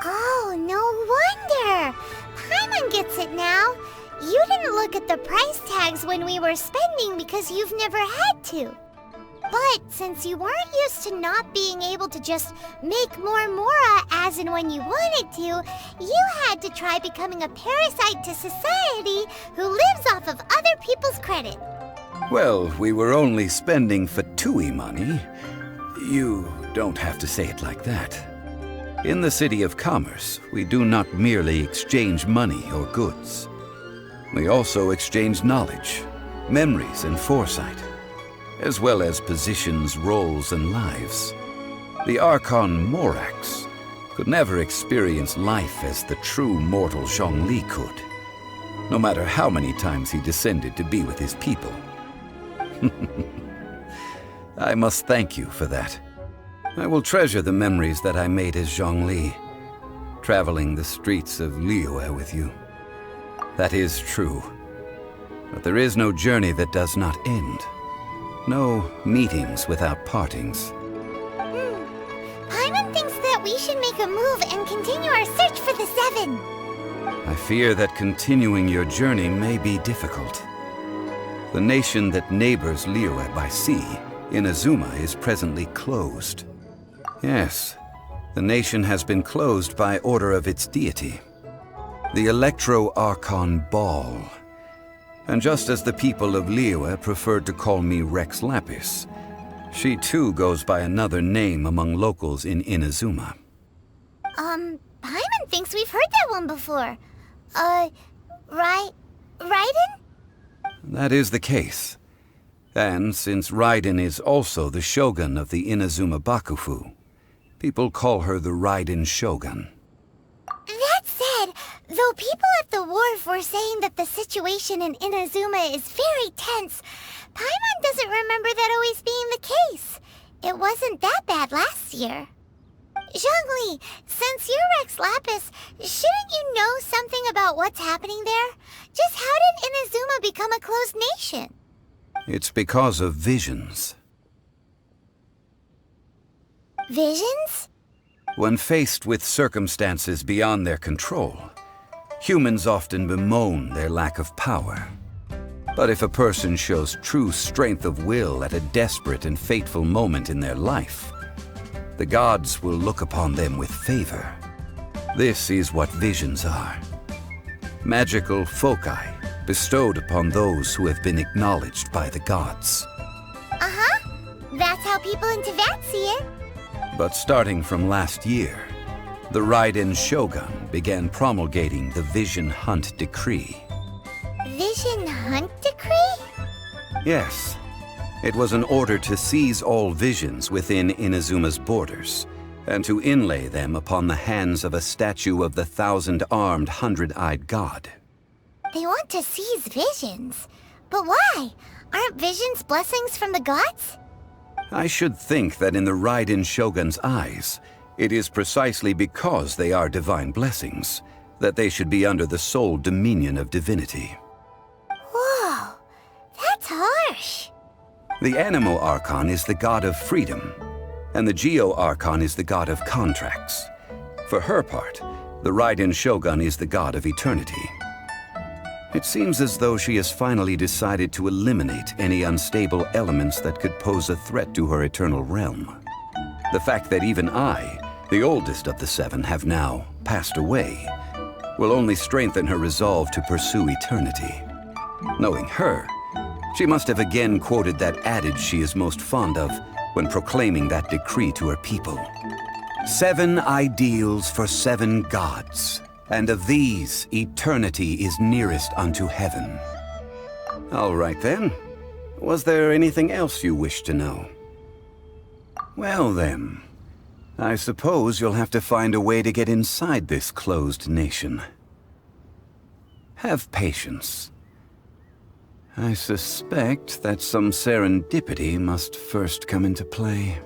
Oh, no wonder! Paimon gets it now. You didn't look at the price tags when we were spending because you've never had to. But since you weren't used to not being able to just make more Mora as and when you wanted to, you had to try becoming a parasite to society who lives off of other people's credit. Well, we were only spending Fatui money. You don't have to say it like that. In the City of Commerce, we do not merely exchange money or goods. We also exchange knowledge, memories, and foresight, as well as positions, roles, and lives. The Archon Morax could never experience life as the true mortal Zhongli could, no matter how many times he descended to be with his people. I must thank you for that. I will treasure the memories that I made as Zhongli, traveling the streets of Liyue with you. That is true. But there is no journey that does not end. No meetings without partings. Paimon thinks that we should make a move and continue our search for the Seven. I fear that continuing your journey may be difficult. The nation that neighbors Liyue by sea, Inazuma, is presently closed. Yes, the nation has been closed by order of its deity. The Electro-Archon Ball. And just as the people of Liyue preferred to call me Rex Lapis, she too goes by another name among locals in Inazuma. Paimon thinks we've heard that one before. Raiden? That is the case. And since Raiden is also the shogun of the Inazuma Bakufu, people call her the Raiden Shogun. That said, though people at the wharf were saying that the situation in Inazuma is very tense, Paimon doesn't remember that always being the case. It wasn't that bad last year. Zhongli, since you're Rex Lapis, shouldn't you know something about what's happening there? Just how did Inazuma become a closed nation? It's because of visions. Visions? When faced with circumstances beyond their control, humans often bemoan their lack of power. But if a person shows true strength of will at a desperate and fateful moment in their life, the gods will look upon them with favor. This is what visions are. Magical foci bestowed upon those who have been acknowledged by the gods. Uh-huh. That's how people in Teyvat see it. But starting from last year, the Raiden Shogun began promulgating the Vision Hunt Decree. Vision Hunt Decree? Yes. It was an order to seize all visions within Inazuma's borders, and to inlay them upon the hands of a statue of the 1,000-armed, 100-eyed god. They want to seize visions. But why? Aren't visions blessings from the gods? I should think that in the Raiden Shogun's eyes, it is precisely because they are divine blessings that they should be under the sole dominion of divinity. Whoa, that's harsh. The Anemo Archon is the god of freedom, and the Geo Archon is the god of contracts. For her part, the Raiden Shogun is the god of eternity. It seems as though she has finally decided to eliminate any unstable elements that could pose a threat to her eternal realm. The fact that even I, the oldest of the seven, have now passed away, will only strengthen her resolve to pursue eternity. Knowing her, she must have again quoted that adage she is most fond of when proclaiming that decree to her people. 7 ideals for 7 gods, and of these, eternity is nearest unto heaven. All right then. Was there anything else you wish to know? Well then, I suppose you'll have to find a way to get inside this closed nation. Have patience. I suspect that some serendipity must first come into play.